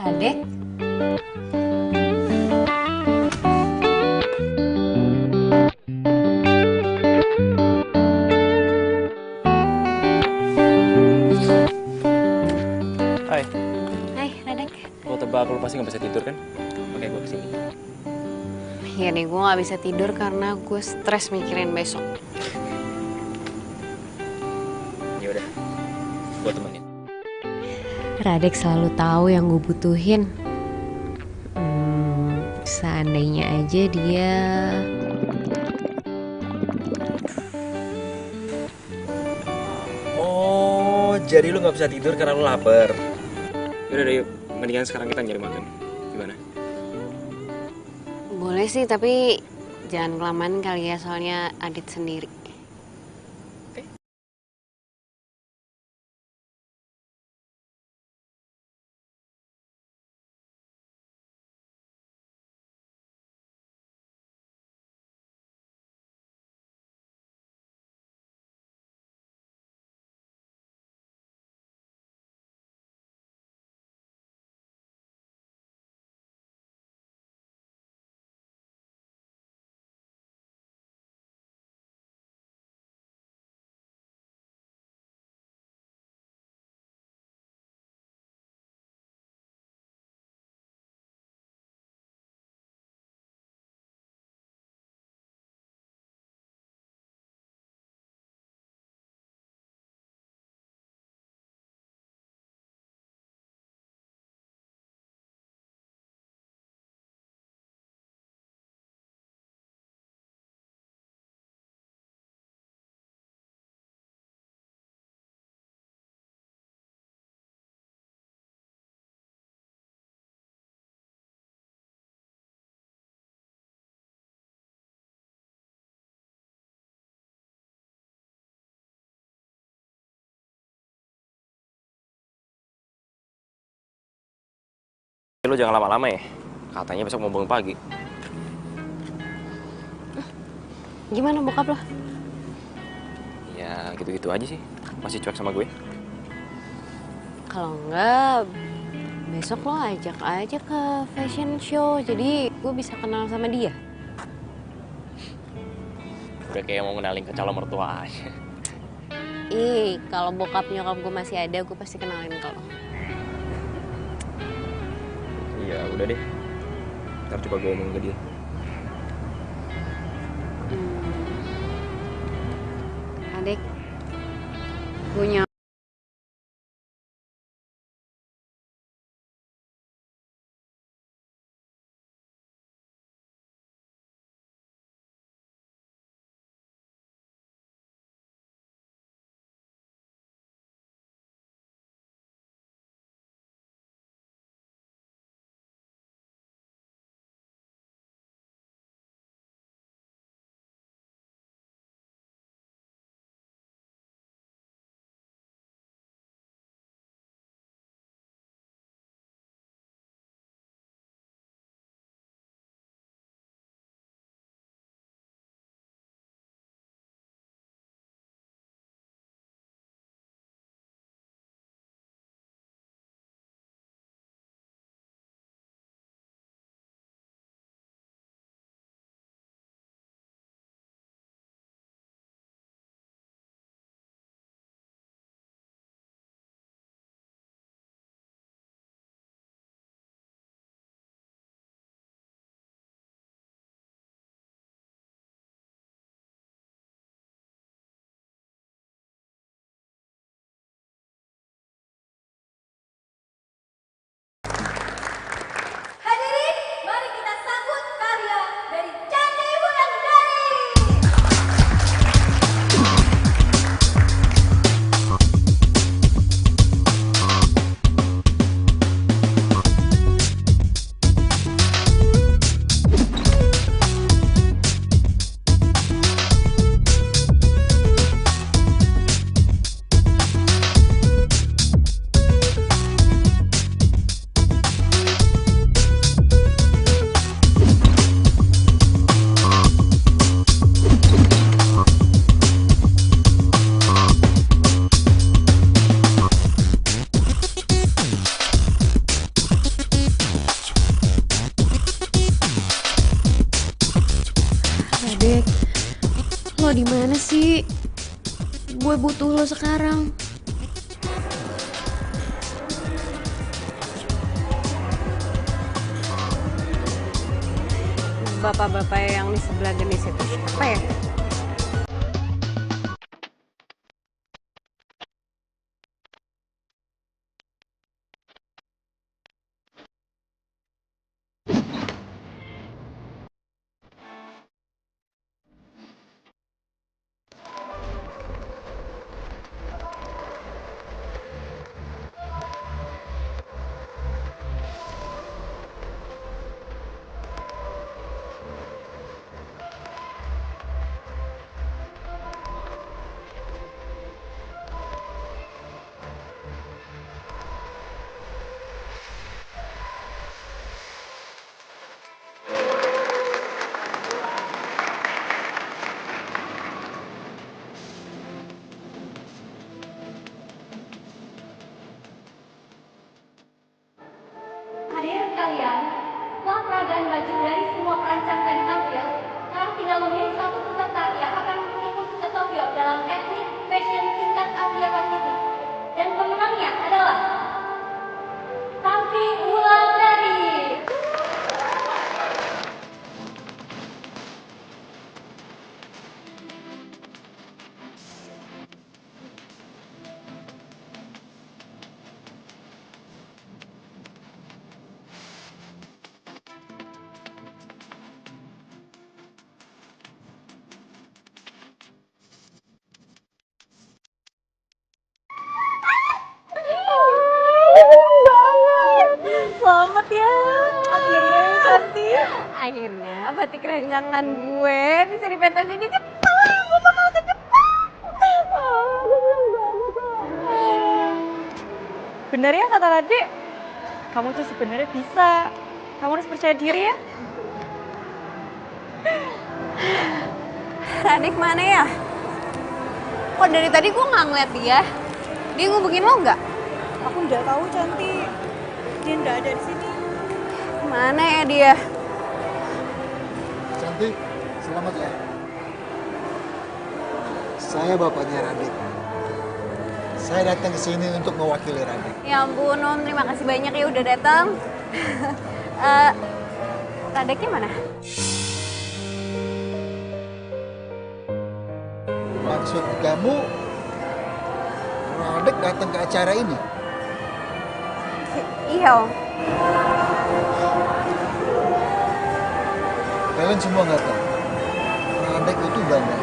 Radek? Hai. Hai, Radek. Lo tebak lo pasti nggak bisa tidur kan? Oke, gue kesini. Iya nih, gue nggak bisa tidur karena gue stres mikirin besok. Ya udah, gue temenin. Radek selalu tahu yang gue butuhin. Seandainya aja dia... Oh, jadi lu nggak bisa tidur karena lu lapar. Yaudah deh, yuk. Mendingan sekarang kita nyari makan. Gimana? Boleh sih, tapi jangan kelamaan kali ya, soalnya Adit sendiri. lu jangan lama-lama ya. Katanya besok mau bangun pagi. Gimana bokap lo? Ya gitu-gitu aja sih. Masih cuek sama gue. Kalau enggak, besok lo ajak aja ke fashion show. Jadi gue bisa kenal sama dia. Udah kayak mau ngenalin ke calon mertua aja. Kalau bokap nyokap gue masih ada, gue pasti kenalin ke lo. Iya, udah deh. Ntar coba gue ngomong ke dia. Adek, punya Hadirin, mari kita sambut karya dari Candi Wulandari. Radek, lo di mana sih? Gue butuh lo sekarang. bapak-bapak yang di sebelah genis itu siapa ya? Hadirin kalian, setelah peragaan baju dari semua perancang tadi tampil, sekarang tinggal memilih satu peserta yang akan mengikuti ke Tokyo dalam etnik fashion tingkat Asia Pasifik. Dan pemenangnya adalah Santi Wulandari. Selamat ya, akhirnya Santi. Akhirnya batik renjangan gue bisa dipentas di Jepang. Gue bakal ke Jepang. Bener ya kata Lade? Kamu tuh sebenarnya bisa. Kamu harus percaya diri ya. Radik mana ya? Kok dari tadi gue nggak ngeliat dia? Dia ngubungin lo nggak? Aku udah tahu Cantik. Dia nggak ada di sini. Mana ya dia? Cantik, selamat ya. Saya bapaknya Radik. Saya datang ke sini untuk mewakili Radik. Ya ampun Om, terima kasih banyak ya udah datang. Radiknya mana? Maksud kamu, Radik datang ke acara ini? Iya Om. Kalian semua nggak tahu. Radik itu banyak.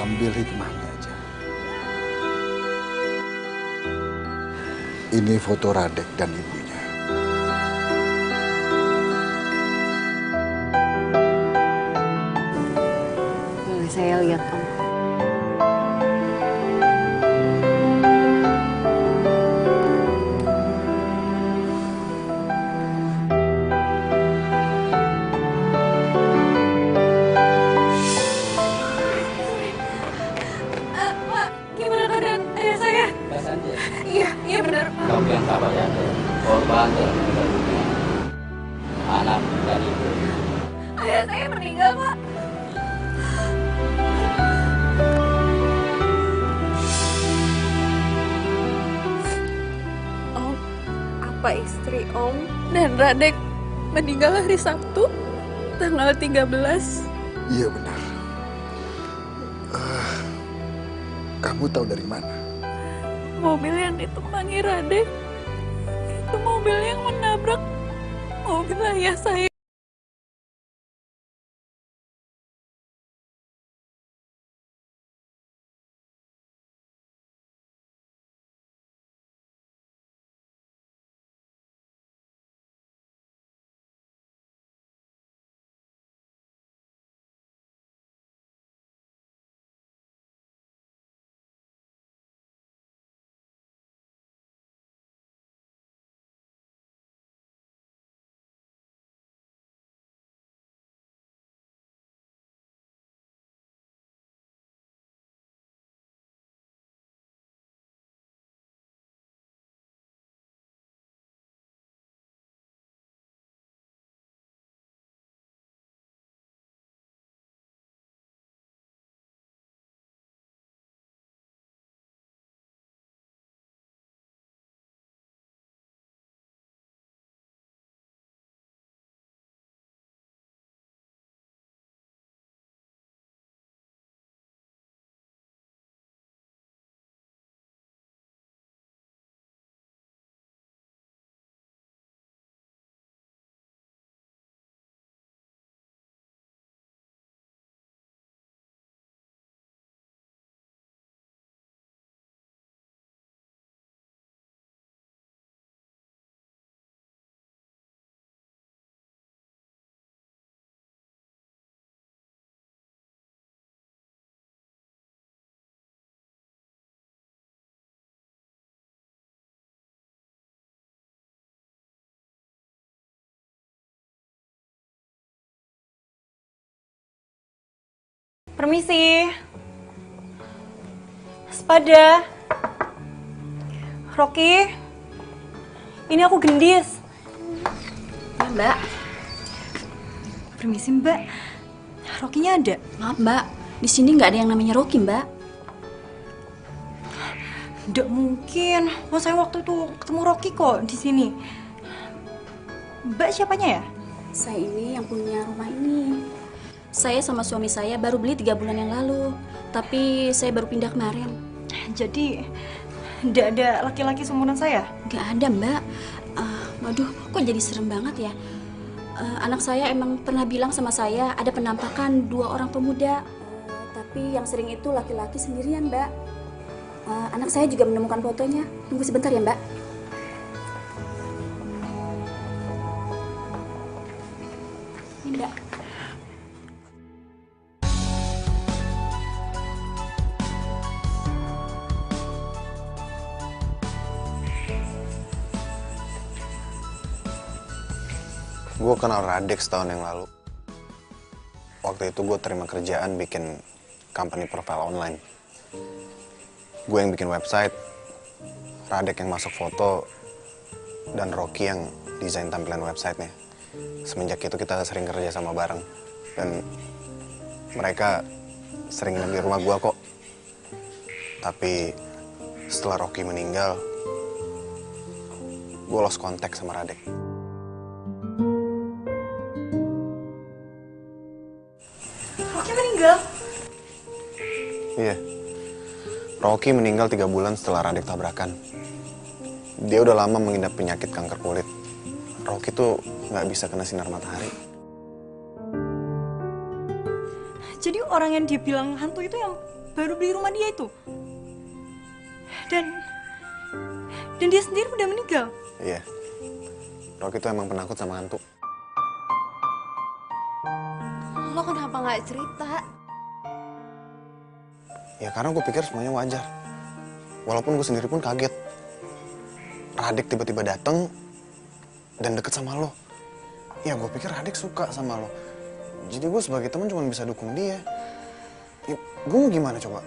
Ambil hikmahnya aja. Ini foto Radek dan ibunya. Boleh saya lihat Om? Gimana keadaan ayah saya? Iya benar. Kamu yang sabar ya, korban dalam meninggal dunia, anak dan ibu. Ayah saya meninggal, Pak. Om, apa istri Om dan Radek meninggal hari Sabtu, tanggal 13? Iya benar. Kamu tahu dari mana? Mobil yang ditumpangi Radek, itu mobil yang menabrak mobil ayah saya. Permisi. Sepada. Rocky. Ini aku Gendis. Ya, Mbak. Permisi, Mbak. Rocky-nya ada? Maaf, Mbak. Di sini nggak ada yang namanya Rocky, Mbak. Nggak mungkin. Wah, saya waktu itu ketemu Rocky kok di sini. Mbak siapanya ya? Saya ini yang punya rumah ini. Saya sama suami saya baru beli 3 bulan yang lalu. Tapi saya baru pindah kemarin. Jadi, nggak ada laki-laki seumuran saya? Nggak ada, Mbak. Waduh, kok jadi serem banget ya? Anak saya emang pernah bilang sama saya ada penampakan 2 orang pemuda. Tapi yang sering itu laki-laki sendirian, Mbak. Anak saya juga menemukan fotonya. Tunggu sebentar ya, Mbak. Ini, Mbak. Gue kenal Radek setahun yang lalu. Waktu itu gue terima kerjaan bikin company profile online. Gue yang bikin website, Radek yang masuk foto, dan Rocky yang desain tampilan websitenya. Semenjak itu kita sering kerja sama bareng. Dan mereka sering nginep di rumah gue kok. Tapi setelah Rocky meninggal, gue lost contact sama Radek. Rocky meninggal? Iya. Rocky meninggal 3 bulan setelah Radek tabrakan. Dia udah lama mengidap penyakit kanker kulit. Rocky tuh nggak bisa kena sinar matahari. Jadi orang yang dia bilang hantu itu yang baru beli rumah dia itu? Dan dia sendiri udah meninggal? Iya. Rocky tuh emang penakut sama hantu. Lo kenapa nggak cerita? Ya karena gue pikir semuanya wajar. Walaupun gue sendiri pun kaget. Radek tiba-tiba dateng dan deket sama lo. Ya gue pikir Radek suka sama lo. Jadi gue sebagai teman cuma bisa dukung dia. Ya, gue mau gimana coba?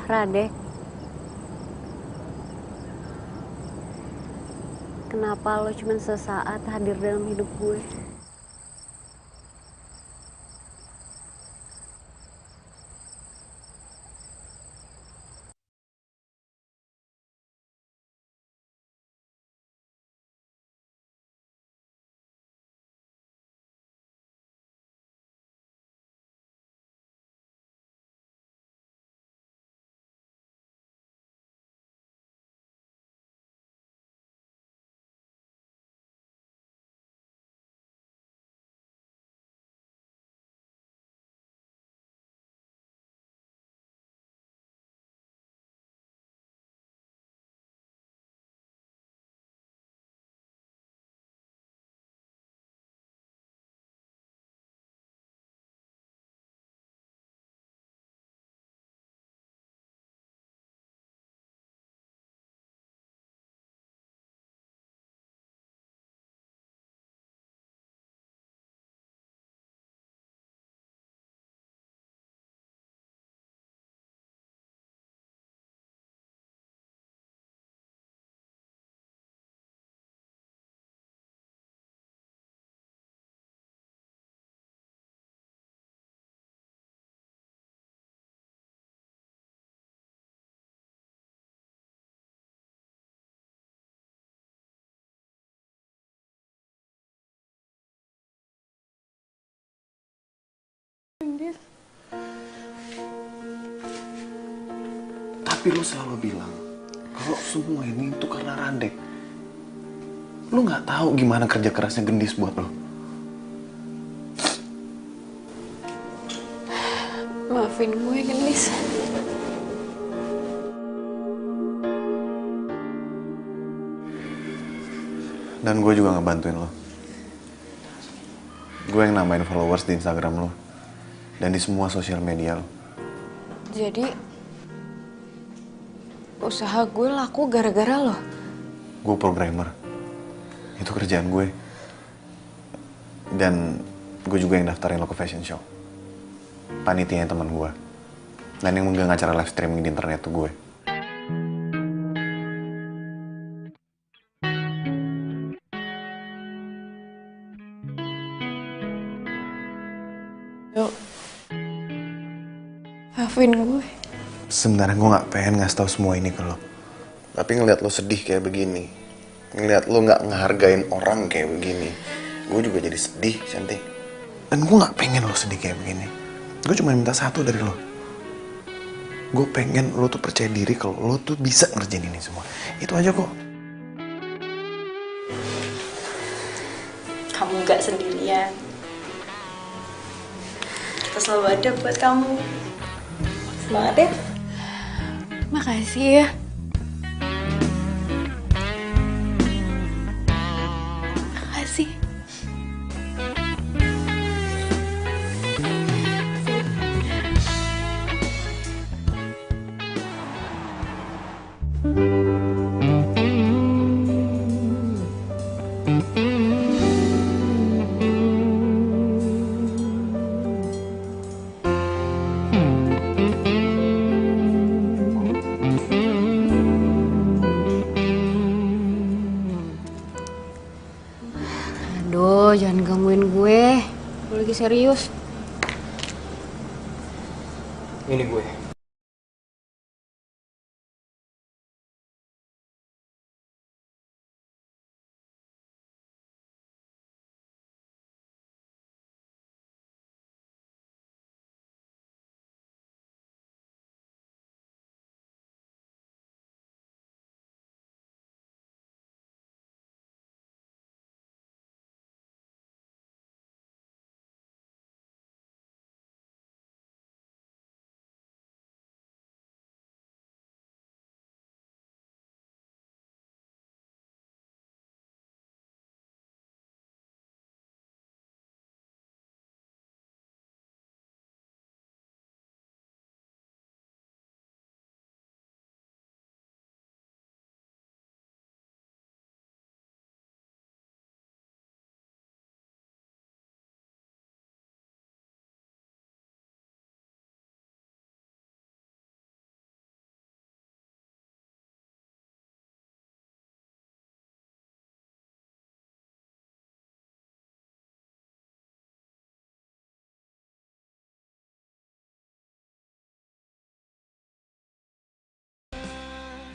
Radek, kenapa lo cuma sesaat hadir dalam hidup gue? Tapi lo selalu bilang kalau semua ini itu karena Radek. Lo nggak tahu gimana kerja kerasnya Gendis buat lo. Maafin gue, Gendis. Dan gue juga ngebantuin lo. Gue yang nambahin followers di Instagram lo. Dan di semua sosial media lo. Jadi, usaha gue laku gara-gara lo? Gue programmer. Itu kerjaan gue. Dan gue juga yang daftarin lo ke fashion show. Panitianya teman gue. Dan yang megang acara live streaming di internet tuh gue. Yuk, maafin gue. Sebenarnya gue gak pengen ngasih tau semua ini ke lo. Tapi ngeliat lo sedih kayak begini, ngeliat lo gak ngehargain orang kayak begini, gue juga jadi sedih, cantik. Dan gue gak pengen lo sedih kayak begini. Gue cuma minta satu dari lo. Gue pengen lo tuh percaya diri kalau lo tuh bisa ngerjain ini semua. Itu aja kok. Kamu gak sendirian. Kita selalu ada buat kamu. Semangat ya. Makasih ya. Makasih. Aduh, jangan gangguin gue. Gue lagi serius. Ini gue.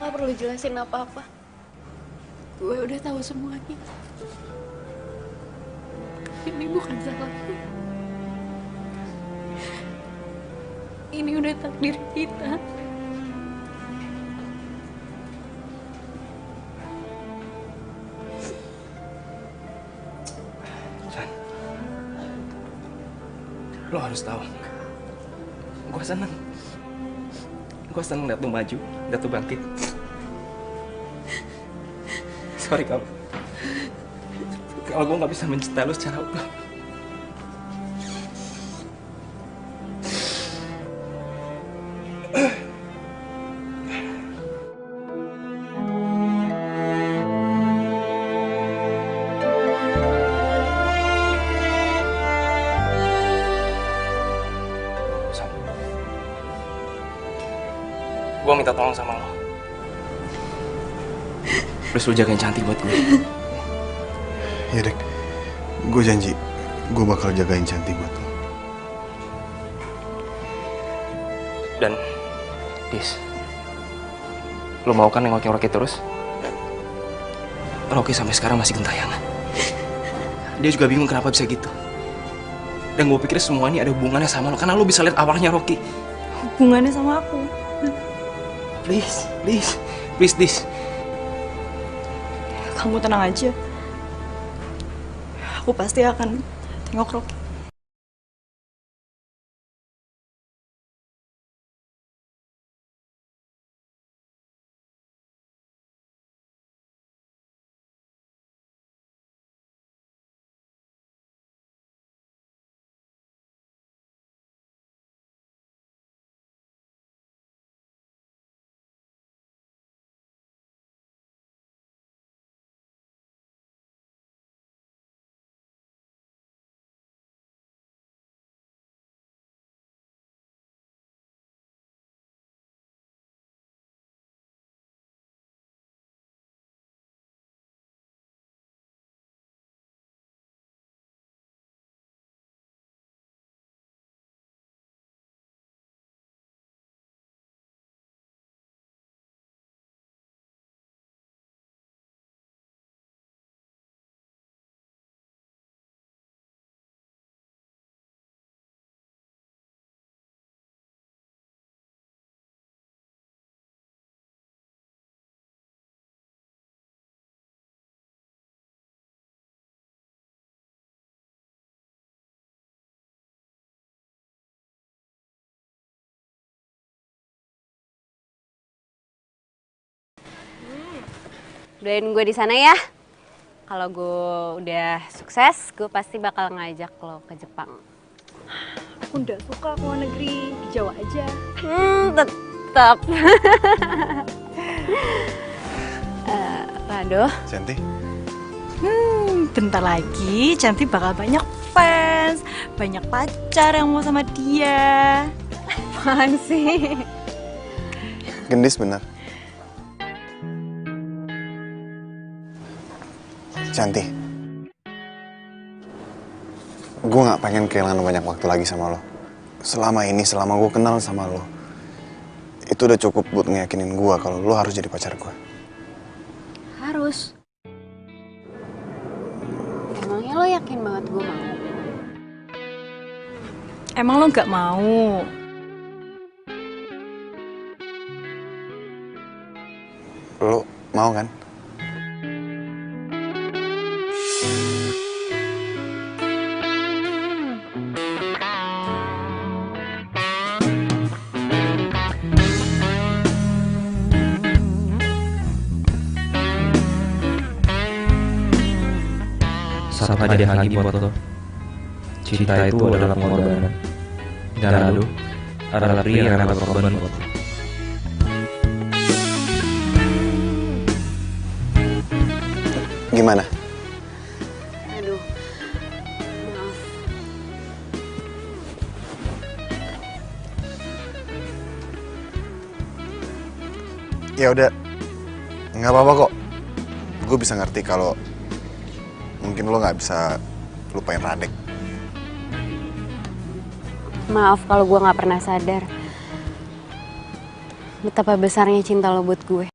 Gak perlu jelasin apa-apa. Gue udah tahu semuanya. Ini bukan salahku. Ini udah takdir kita. San, lo harus tahu. Gue seneng. Gue seneng liat lo maju, liat lo bangkit. Sorry kalau gue nggak bisa mencintai lo secara utuh. San, gue minta tolong sama lo. Please lo jagain Cantik buat gue. Ya Dek, gue janji gue bakal jagain Cantik buat lo. Dan, Dis, lo mau kan nengokin Rocky terus? Rocky sampai sekarang masih gentayangan. Dia juga bingung kenapa bisa gitu. Dan gue pikir semua ini ada hubungannya sama lo, karena lo bisa lihat awalnya Rocky. Hubungannya sama aku. Please, Dis. Kamu tenang aja. Aku pasti akan tengok Rocky. Doain gue di sana ya. Kalau gue udah sukses, gue pasti bakal ngajak lo ke Jepang. Aku nggak suka ke luar negeri, di Jawa aja. Tetap. Rado. Cantik. Bentar lagi Cantik bakal banyak fans, banyak pacar yang mau sama dia. Apaan sih? Gendis bener. Cantik. Gue gak pengen kehilangan banyak waktu lagi sama lo. Selama ini, selama gue kenal sama lo, itu udah cukup buat ngeyakinin gue kalau lo harus jadi pacar gue. Harus. Emangnya lo yakin banget gue mau? Emang lo nggak mau? Lo mau kan? Satu hadiah lagi buat lo. Cinta itu adalah pengorbanan. Dan Rado adalah pria yang rela berkorban buat lo. Gimana? Aduh, maaf. Ya udah, nggak apa-apa kok. Gue bisa ngerti kalau mungkin lo nggak bisa lupain Radek. Maaf kalau gue nggak pernah sadar betapa besarnya cinta lo buat gue.